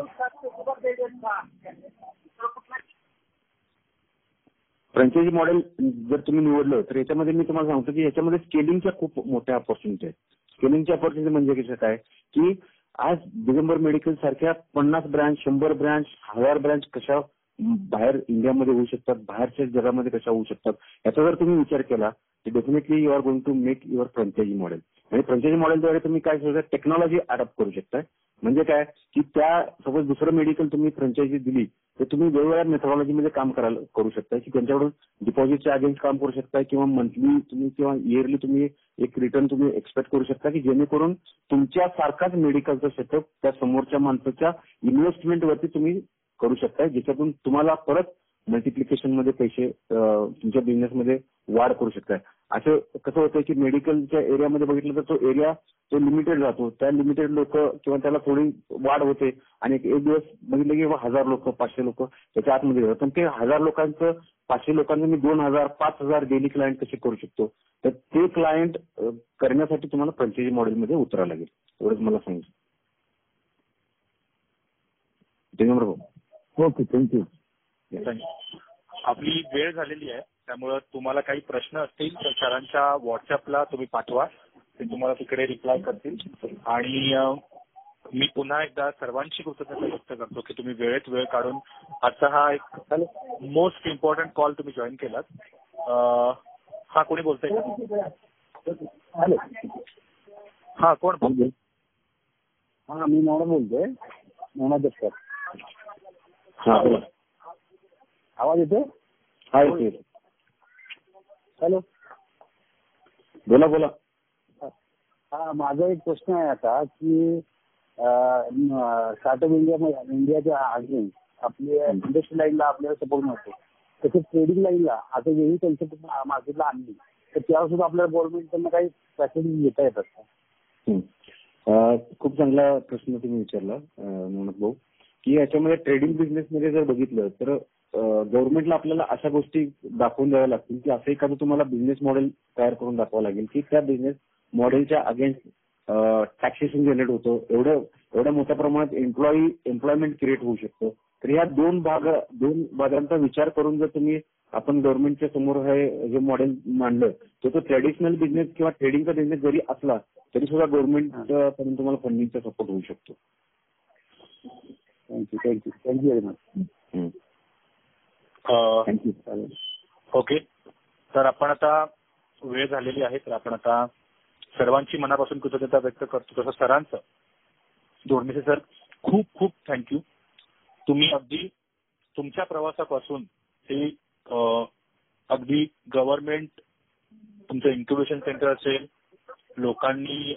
फ्रँचायझी मॉडेल जर तुम्ही निवडलं तर याच्यामध्ये मी तुम्हाला सांगतो की याच्यामध्ये स्केलिंगच्या खूप मोठ्या अपॉर्च्युनिटी आहेत. स्केलिंगची अपॉर्च्युनिटी म्हणजे कसं काय की आज दिगंबर मेडिकल सारख्या 50 ब्रँच, 100 ब्रँच, 1000 ब्रँच कशा बाहेर इंडियामध्ये होऊ शकतात, बाहेरच्या जगामध्ये कशा होऊ शकतात, याचा जर तुम्ही विचार केला तर definitely you are going to make your franchise model. आणि फ्रँचायझी मॉडेलद्वारे तुम्ही काय करू शकता, टेक्नॉलॉजी अडॉप्ट करू शकताय. म्हणजे काय की त्या सपोज दुसरं मेडिकल तुम्ही फ्रँचायझी दिली तर तुम्ही वेगवेगळ्या मेथॉडॉलॉजीमध्ये काम करू शकता, की त्यांच्याकडून डिपॉझिटच्या अगेन्स्ट काम करू शकता, किंवा मंथली तुम्ही किंवा इयरली तुम्ही एक रिटर्न तुम्ही एक्सपेक्ट करू शकता, की जेणेकरून तुमच्या सारखाच मेडिकलचा सेटअप त्या समोरच्या माणसाच्या इन्व्हेस्टमेंटवरती तुम्ही करू शकता, ज्याच्यातून तुम्हाला परत मल्टिप्लिकेशन मध्ये पैसे तुमच्या बिझनेसमध्ये वाढ करू शकताय. असं कसं होतं की मेडिकलच्या एरियामध्ये बघितलं तर तो एरिया तो लिमिटेड राहतो, त्या लिमिटेड लोक किंवा त्याला थोडी वाढ होते आणि एक दिवस बघितलं की 1000 लोक, 500 लोक त्याच्या आतमध्ये जातात. पण ते 1000 लोकांचं, 500 लोकांचं मी 2000, 5000 डेली क्लायंट कसे करू शकतो, तर ते क्लायंट करण्यासाठी तुम्हाला फ्रँचायझी मॉडेलमध्ये उतरावं लागेल. एवढंच मला सांगितलं. Okay, thank you. आपली वेळ झालेली आहे, त्यामुळे तुम्हाला काही प्रश्न असतील तर सरांच्या व्हॉट्सअपला तुम्ही पाठवा, ते तुम्हाला तिकडे रिप्लाय करतील. आणि मी पुन्हा एकदा सर्वांची कृतज्ञता व्यक्त करतो की तुम्ही वेळेत वेळ काढून आजचा हा एक मोस्ट इम्पॉर्टंट कॉल तुम्ही जॉईन केलात. हा कोणी बोलतोय का? हा कोण बोलतोय? हा, मी नवना बोलतोय, नवना दत्तर. हा, आवाज येतोय? हा, येतोय. हॅलो, बोला. हा, माझा एक प्रश्न आहे आता की स्टार्टअप इंडियाच्या अगेन आपल्या इंडस्ट्री लाईनला आपल्याला सपोर्ट मिळतो, तसेच ट्रेडिंग लाईनला आता वेगळी कन्सेप्ट मार्केटला आणली तर त्यावर सुद्धा आपल्याला गव्हर्नमेंटकडनं काही फॅसिलिटी घेता येतात का? खूप चांगला प्रश्न तुम्ही विचारला मोहम्मद भाऊ, की याच्यामध्ये ट्रेडिंग बिझनेसमध्ये जर बघितलं तर गव्हर्नमेंटला आपल्याला अशा गोष्टी दाखवून द्याव्या लागतील की असं एखादं तुम्हाला बिझनेस मॉडेल तयार करून दाखवावं लागेल की त्या बिझनेस मॉडेलच्या अगेन्स्ट टॅक्सेशन जनरेट होतं, एवढ्या मोठ्या प्रमाणात एम्प्लॉयमेंट क्रिएट होऊ शकतं. तर या दोन भागांचा विचार करून जर तुम्ही आपण गव्हर्नमेंटच्या समोर हे जे मॉडेल मांडलं तर तो ट्रेडिशनल बिझनेस किंवा ट्रेडिंगचा बिझनेस जरी असला तरी सुद्धा गव्हर्नमेंट कडून तुम्हाला फंडिंगचा सपोर्ट होऊ शकतो. Thank you very much. Thank you. Okay, तर आपण आता वेळ झालेली आहे, तर आपण आता सर्वांची मनापासून कृतज्ञता व्यक्त करतो. तसं सरांचं दोडणीसे सर खूप खूप थँक्यू. तुम्ही अगदी तुमच्या प्रवासापासून ते अगदी गव्हर्नमेंट, तुमचं इन्क्युबेशन सेंटर असेल, लोकांनी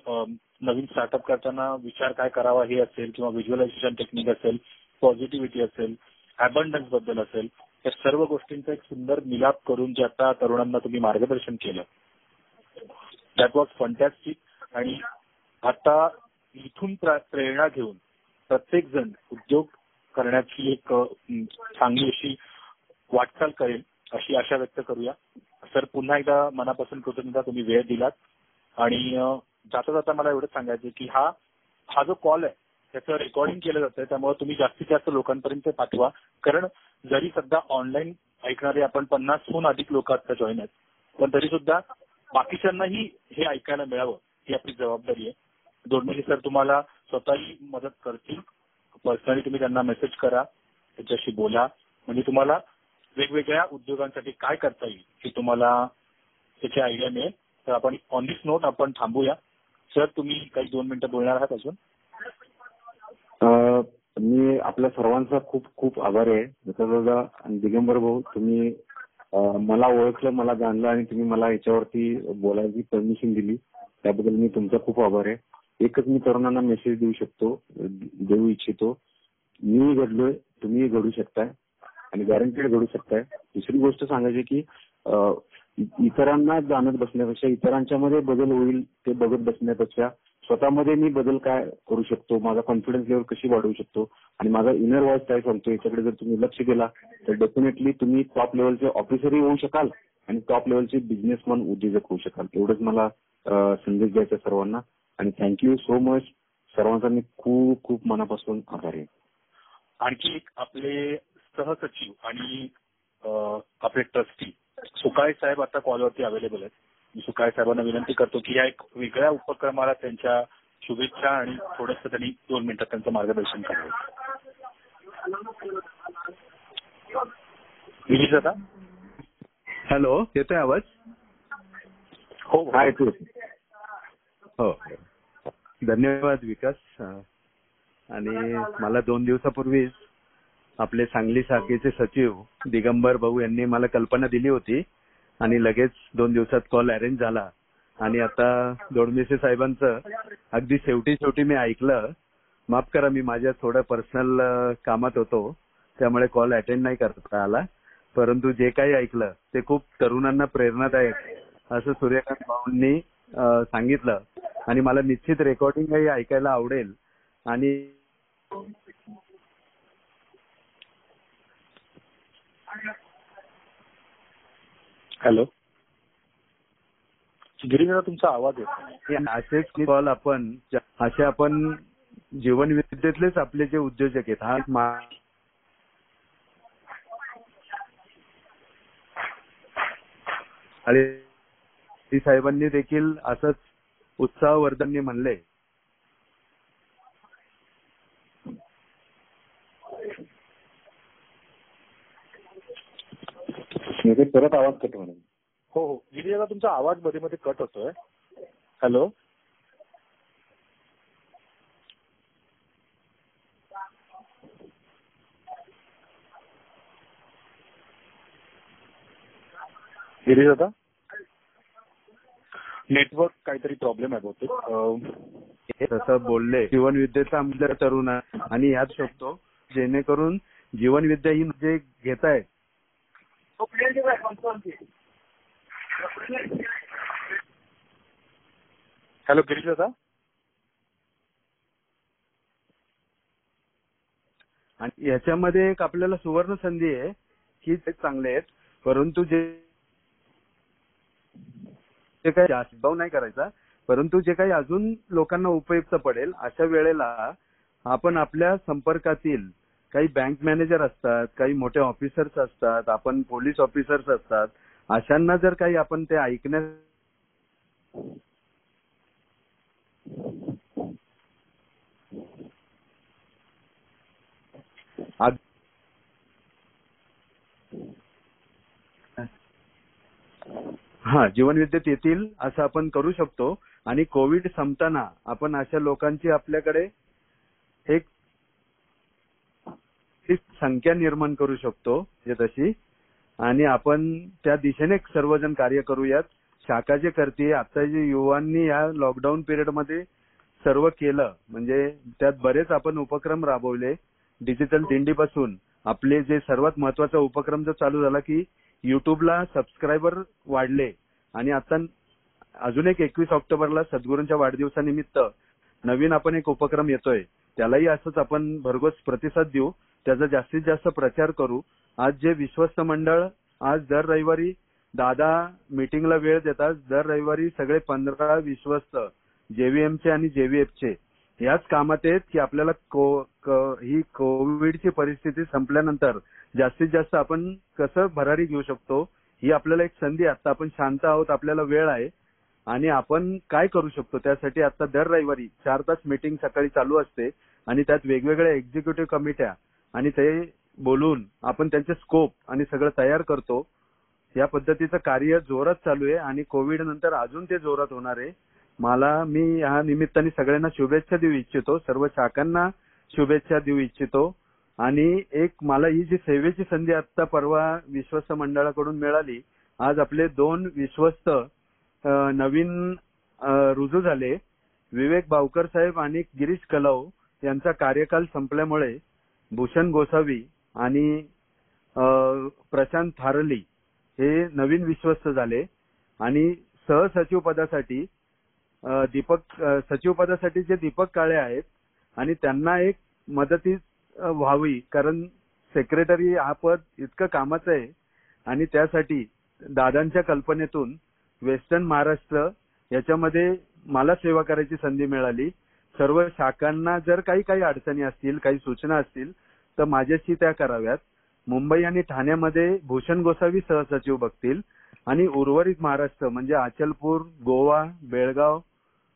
नवीन स्टार्टअप करताना विचार काय करावा हे असेल, किंवा व्हिज्युअलायझेशन टेक्निक असेल, पॉझिटिव्हिटी असेल, अबंडन्स बद्दल असेल, या सर्व गोष्टींचा एक सुंदर मिलाप करून जे आता तरुणांना तुम्ही मार्गदर्शन केलं, दॅट वॉज फंटॅस्टिक. आणि आता इथून प्रेरणा घेऊन प्रत्येक जण उद्योग करण्याची एक चांगली अशी वाटचाल करेल अशी आशा व्यक्त करूया. सर पुन्हा एकदा मनापासून कृतज्ञता, तुम्ही वेळ दिलात. आणि जाता जाता मला एवढंच सांगायचं की हा जो कॉल आहे त्याचं रेकॉर्डिंग केलं जातं, त्यामुळे तुम्ही जास्तीत जास्त लोकांपर्यंत पाठवा. कारण जरी सध्या ऑनलाईन ऐकणारे आपण 50हून अधिक लोक आता जॉईन आहेत, पण तरी सुद्धा बाकीच्यांनाही हे ऐकायला मिळावं ही आपली जबाबदारी आहे. दोडणीसे सर तुम्हाला स्वतःही मदत करतील. पर्सनली तुम्ही त्यांना मेसेज करा, त्याच्याशी बोला, म्हणजे तुम्हाला वेगवेगळ्या उद्योगांसाठी काय करता येईल हे तुम्हाला त्याची आयडिया मिळेल. तर आपण ऑन दिस नोट आपण थांबूया. सर तुम्ही काही 2 मिनिटं बोलणार आहात अजून? मी आपल्या सर्वांचा खूप खूप आभारी आहे. दिगंबर भाऊ, तुम्ही मला ओळखलं, मला जाणलं आणि तुम्ही मला याच्यावरती बोलायची परमिशन दिली, त्याबद्दल मी तुमचा खूप आभार आहे. एकच मी तरुणांना मेसेज देऊ इच्छितो, मी घडलोय, तुम्ही घडू शकताय आणि गॅरंटेड घडू शकताय. दुसरी गोष्ट सांगायची की इतरांना जाणत बसण्यापेक्षा, इतरांच्या मध्ये बदल होईल ते बघत बसण्यापेक्षा स्वतःमध्ये मी बदल काय करू शकतो, माझा कॉन्फिडन्स लेवल कशी वाढवू शकतो आणि माझा इनर वॉइस काय सांगतो याच्याकडे जर तुम्ही लक्ष केला तर डेफिनेटली तुम्ही टॉप लेवलचे ऑफिसरही होऊ शकाल आणि टॉप लेवलचे बिझनेसमॅन उद्योजक होऊ शकाल. एवढंच मला संदेश द्यायचा सर्वांना आणि थँक्यू सो मच. सर्वांचा मी खूप खूप मनापासून आभारी आहे. आणखी एक आपले सहसचिव आणि आपले ट्रस्टी सुकाळे साहेब आता कॉलवरती अवेलेबल आहेत. मी सुकाळे साहेबांना विनंती करतो की या एक वेगळ्या उपक्रमाला त्यांच्या शुभेच्छा आणि थोडंसं त्यांनी 2 मिनिटात त्यांचं मार्गदर्शन करावं. विनीत दादा. हॅलो, येतोय आवाज? हो हो, धन्यवाद विकास. आणि मला 2 दिवसापूर्वीच आपले सांगली शाखेचे सचिव दिगंबर भाऊ यांनी मला कल्पना दिली होती आणि लगेच 2 दिवसात कॉल अरेंज झाला. आणि आता दोडमेसे साहेबांचं अगदी शेवटी मी ऐकलं. माफ करा, मी माझ्या थोडं पर्सनल कामात होतो त्यामुळे कॉल अटेंड नाही करता आला, परंतु जे काही ऐकलं ते खूप तरुणांना प्रेरणादायक असं सूर्यकांत भाऊंनी सांगितलं आणि मला निश्चित रेकॉर्डिंगही ऐकायला आवडेल. आणि हॅलो गिरीश, तुमचा आवाज येतो. असेच कॉल आपण जीवन विद्येतलेच आपले जे उद्योजक आहेत, हा आणि साहेबांनी देखील असंच उत्साहवर्धनने म्हणले. परत आवाज कट होणार. हो गिरीश दादा, तुमचा आवाज मध्ये मध्ये कट होतोय. हॅलो गिरीश दादा, नेटवर्क काहीतरी प्रॉब्लेम आहे बहुतेक. तसं बोलले जीवनविद्येचा आमच्या तरुण आणि यात शकतो जेणेकरून जीवनविद्या ही जे घेतायत. हॅलो गिरीश दादा. आणि याच्यामध्ये एक आपल्याला सुवर्ण संधी आहे की ते चांगले आहेत, परंतु जे काही जास्त भाव नाही करायचा, परंतु जे काही अजून लोकांना उपयुक्त पडेल अशा वेळेला आपण आपल्या संपर्कातील काही बँक मॅनेजर असतात, काही मोठे ऑफिसर्स असतात, आपण पोलीस ऑफिसर्स असतात, अशांना जर काही आपण ते ऐकण्यास जीवनविद्येत येतील असं आपण करू शकतो. आणि कोविड संपताना आपण अशा लोकांची आपल्याकडे एक संख्या निर्माण करू शकतो तशी, आणि आपण त्या दिशेने सर्वजण कार्य करूयात. शाखा जे करते, आता जे युवांनी या लॉकडाऊन पिरियडमध्ये सर्व केलं, म्हणजे त्यात बरेच आपण उपक्रम राबवले. डिजिटल दिंडीपासून आपले जे सर्वात महत्वाचा उपक्रम जो चालू झाला की युट्यूबला सबस्क्रायबर वाढले. आणि आता अजून एक 21 ऑक्टोबरला सद्गुरूंच्या वाढदिवसानिमित्त नवीन आपण एक उपक्रम येतोय, त्यालाही असंच आपण भरघोस प्रतिसाद देऊ, त्याचा जास्तीत जास्त प्रचार करू. आज जे विश्वस्त मंडळ आज दर रविवारी दादा मीटिंगला वेळ देतात, दर रविवारी सगळे 15 विश्वस्त जेव्हीएमचे आणि जेव्हीएफचे याच कामात आहेत की आपल्याला ही कोविडची परिस्थिती संपल्यानंतर जास्तीत जास्त आपण कसं भरारी घेऊ शकतो, ही आपल्याला एक संधी. आता आपण शांत आहोत, आपल्याला वेळ आहे आणि आपण काय करू शकतो त्यासाठी आता दर रविवारी 4 तास मीटिंग सकाळी चालू असते आणि त्यात वेगवेगळ्या एक्झिक्युटिव्ह कमिट्या आणि ते बोलून आपण त्यांचे स्कोप आणि सगळं तयार करतो. या पद्धतीचं कार्य जोरात चालू आहे आणि कोविड नंतर अजून ते जोरात होणार आहे. मी या निमित्ताने सगळ्यांना शुभेच्छा देऊ इच्छितो, सर्व शाखांना शुभेच्छा देऊ इच्छितो आणि एक मला ही जी सेवेची संधी आता परवा विश्वस्त मंडळाकडून मिळाली, आज आपले 2 विश्वस्त नवीन रुजू झाले. विवेक बावकर साहेब आणि गिरीश कलाव यांचा कार्यकाल संपल्यामुळे भूषण गोसावी आणि प्रशांत थारली हे नवीन विश्वस्त झाले आणि सहसचिव पदासाठी सचिव पदासाठी जे दीपक काळे आहेत आणि त्यांना एक मदतीस व्हावी, कारण सेक्रेटरी हा पद इतकं कामाचं आहे आणि त्यासाठी दादांच्या कल्पनेतून वेस्टर्न महाराष्ट्र याच्यामध्ये मला सेवा करायची संधी मिळाली. सर्व शाखांना जर काही अडचणी असतील, काही सूचना असतील तर माझ्याशी त्या कराव्यात. मुंबई आणि ठाण्यामध्ये भूषण गोसावी सहसचिव बघतील आणि उर्वरित महाराष्ट्र म्हणजे अचलपूर, गोवा, बेळगाव,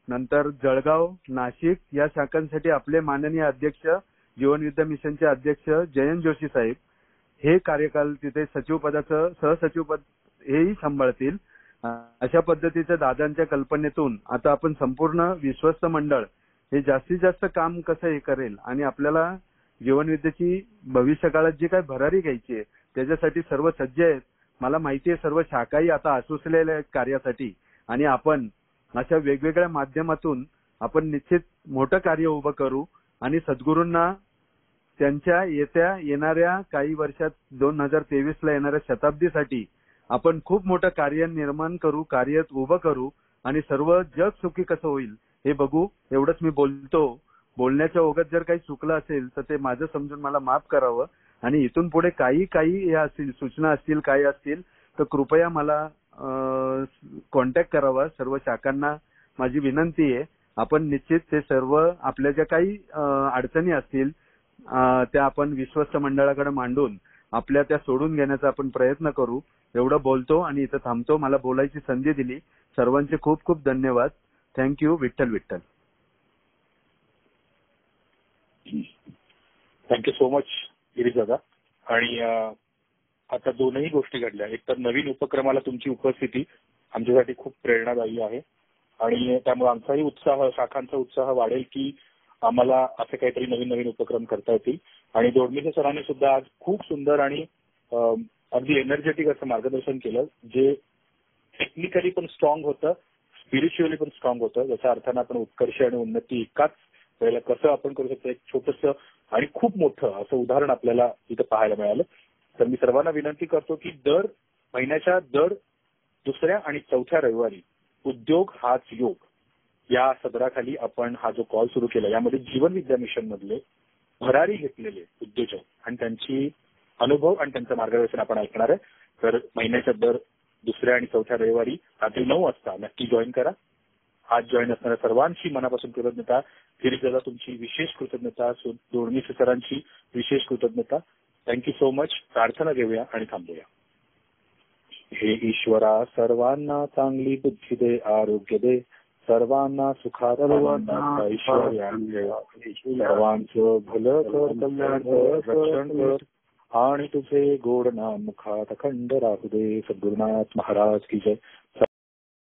नंतर जळगाव, नाशिक या शाखांसाठी आपले माननीय अध्यक्ष, जीवन विद्या मिशनचे अध्यक्ष जयंत जोशी साहेब हे कार्यकाल तिथे सचिव पदाचं सहसचिव पद हेही सांभाळतील. अशा पद्धतीचं दादांच्या कल्पनेतून आता आपण संपूर्ण विश्वस्त मंडळ हे जास्तीत जास्त काम कसं हे करेल आणि आपल्याला जीवनविद्येची भविष्य काळात जी काही भरारी घ्यायची आहे त्याच्यासाठी सर्व सज्ज आहेत. मला माहिती आहे सर्व शाखाही आता आसुसलेल्या आहेत कार्यासाठी आणि आपण अशा वेगवेगळ्या माध्यमातून आपण निश्चित मोठं कार्य उभं करू आणि सद्गुरूंना त्यांच्या येणाऱ्या काही वर्षात 2023ला येणाऱ्या शताब्दीसाठी आपण खूप मोठं कार्य निर्माण करू, कार्य उभं करू आणि सर्व जग सुखी कसं होईल हे बघू. एवढंच मी बोलतो. बोलण्याच्या ओघात जर काही चुकलं असेल तर ते माझं समजून मला माफ करावं आणि इथून पुढे काही हे असतील, सूचना असतील, काही असतील तर कृपया मला कॉन्टॅक्ट करावा. सर्व शाखांना माझी विनंती आहे. आपण निश्चित ते सर्व आपल्या ज्या काही अडचणी असतील त्या आपण विश्वस्त मंडळाकडे मांडून आपल्या त्या सोडून घेण्याचा आपण प्रयत्न करू. एवढं बोलतो आणि इथं थांबतो. मला बोलायची संधी दिली. सर्वांचे खूप खूप धन्यवाद. Thank you. Vitthal Vitthal. Thank you so much Girish दादा. आणि आता 2ही गोष्टी घडल्या. एक तर नवीन उपक्रमाला तुमची उपस्थिती आमच्यासाठी खूप प्रेरणादायी आहे आणि त्यामुळे आमचाही उत्साह, शाखांचा उत्साह वाढेल की आम्हाला असे काहीतरी नवीन उपक्रम करता येतील. आणि दोडमीचे सरांनी सुद्धा आज खूप सुंदर आणि अगदी एनर्जेटिक असं मार्गदर्शन केलं, जे टेक्निकली पण स्ट्रॉंग होतं, स्पिरिच्युअली पण स्ट्रॉंग होतं. ज्याच्या अर्थानं आपण उत्कर्ष आणि उन्नती एकाच वेळेला कसं आपण करू शकतो, एक छोटंसं आणि खूप मोठं असं उदाहरण आपल्याला इथं पाहायला मिळालं. तर मी सर्वांना विनंती करतो की दर महिन्याच्या दर 2ऱ्या आणि 4थ्या रविवारी उद्योग हाच योग या सदराखाली आपण हा जो कॉल सुरू केला, यामध्ये जीवन विद्या मिशन मधले भरारी घेतलेले उद्योजक आणि त्यांची अनुभव आणि त्यांचं मार्गदर्शन आपण ऐकणार आहे. तर महिन्याच्या दर 2ऱ्या आणि 4थ्या रविवारी रात्री 9 वाजता नक्की जॉईन करा. आज जॉईन असणाऱ्या सर्वांची मनापासून कृतज्ञता. गिरीश दादा तुमची विशेष कृतज्ञता, दोडमीसे सरांची विशेष कृतज्ञता. Thank you so much. प्रार्थना घेऊया आणि थांबूया. हे ईश्वरा सर्वांना चांगली बुद्धी दे, आरोग्य दे, सर्वांना सुखात ऐश्वर्य, सर्वांचं भलं कर, कल्याण कर, रक्षण कर आणि तुझे गोड नाम मुखात अखंड राहू दे. सद्गुरुनाथ महाराज की जय.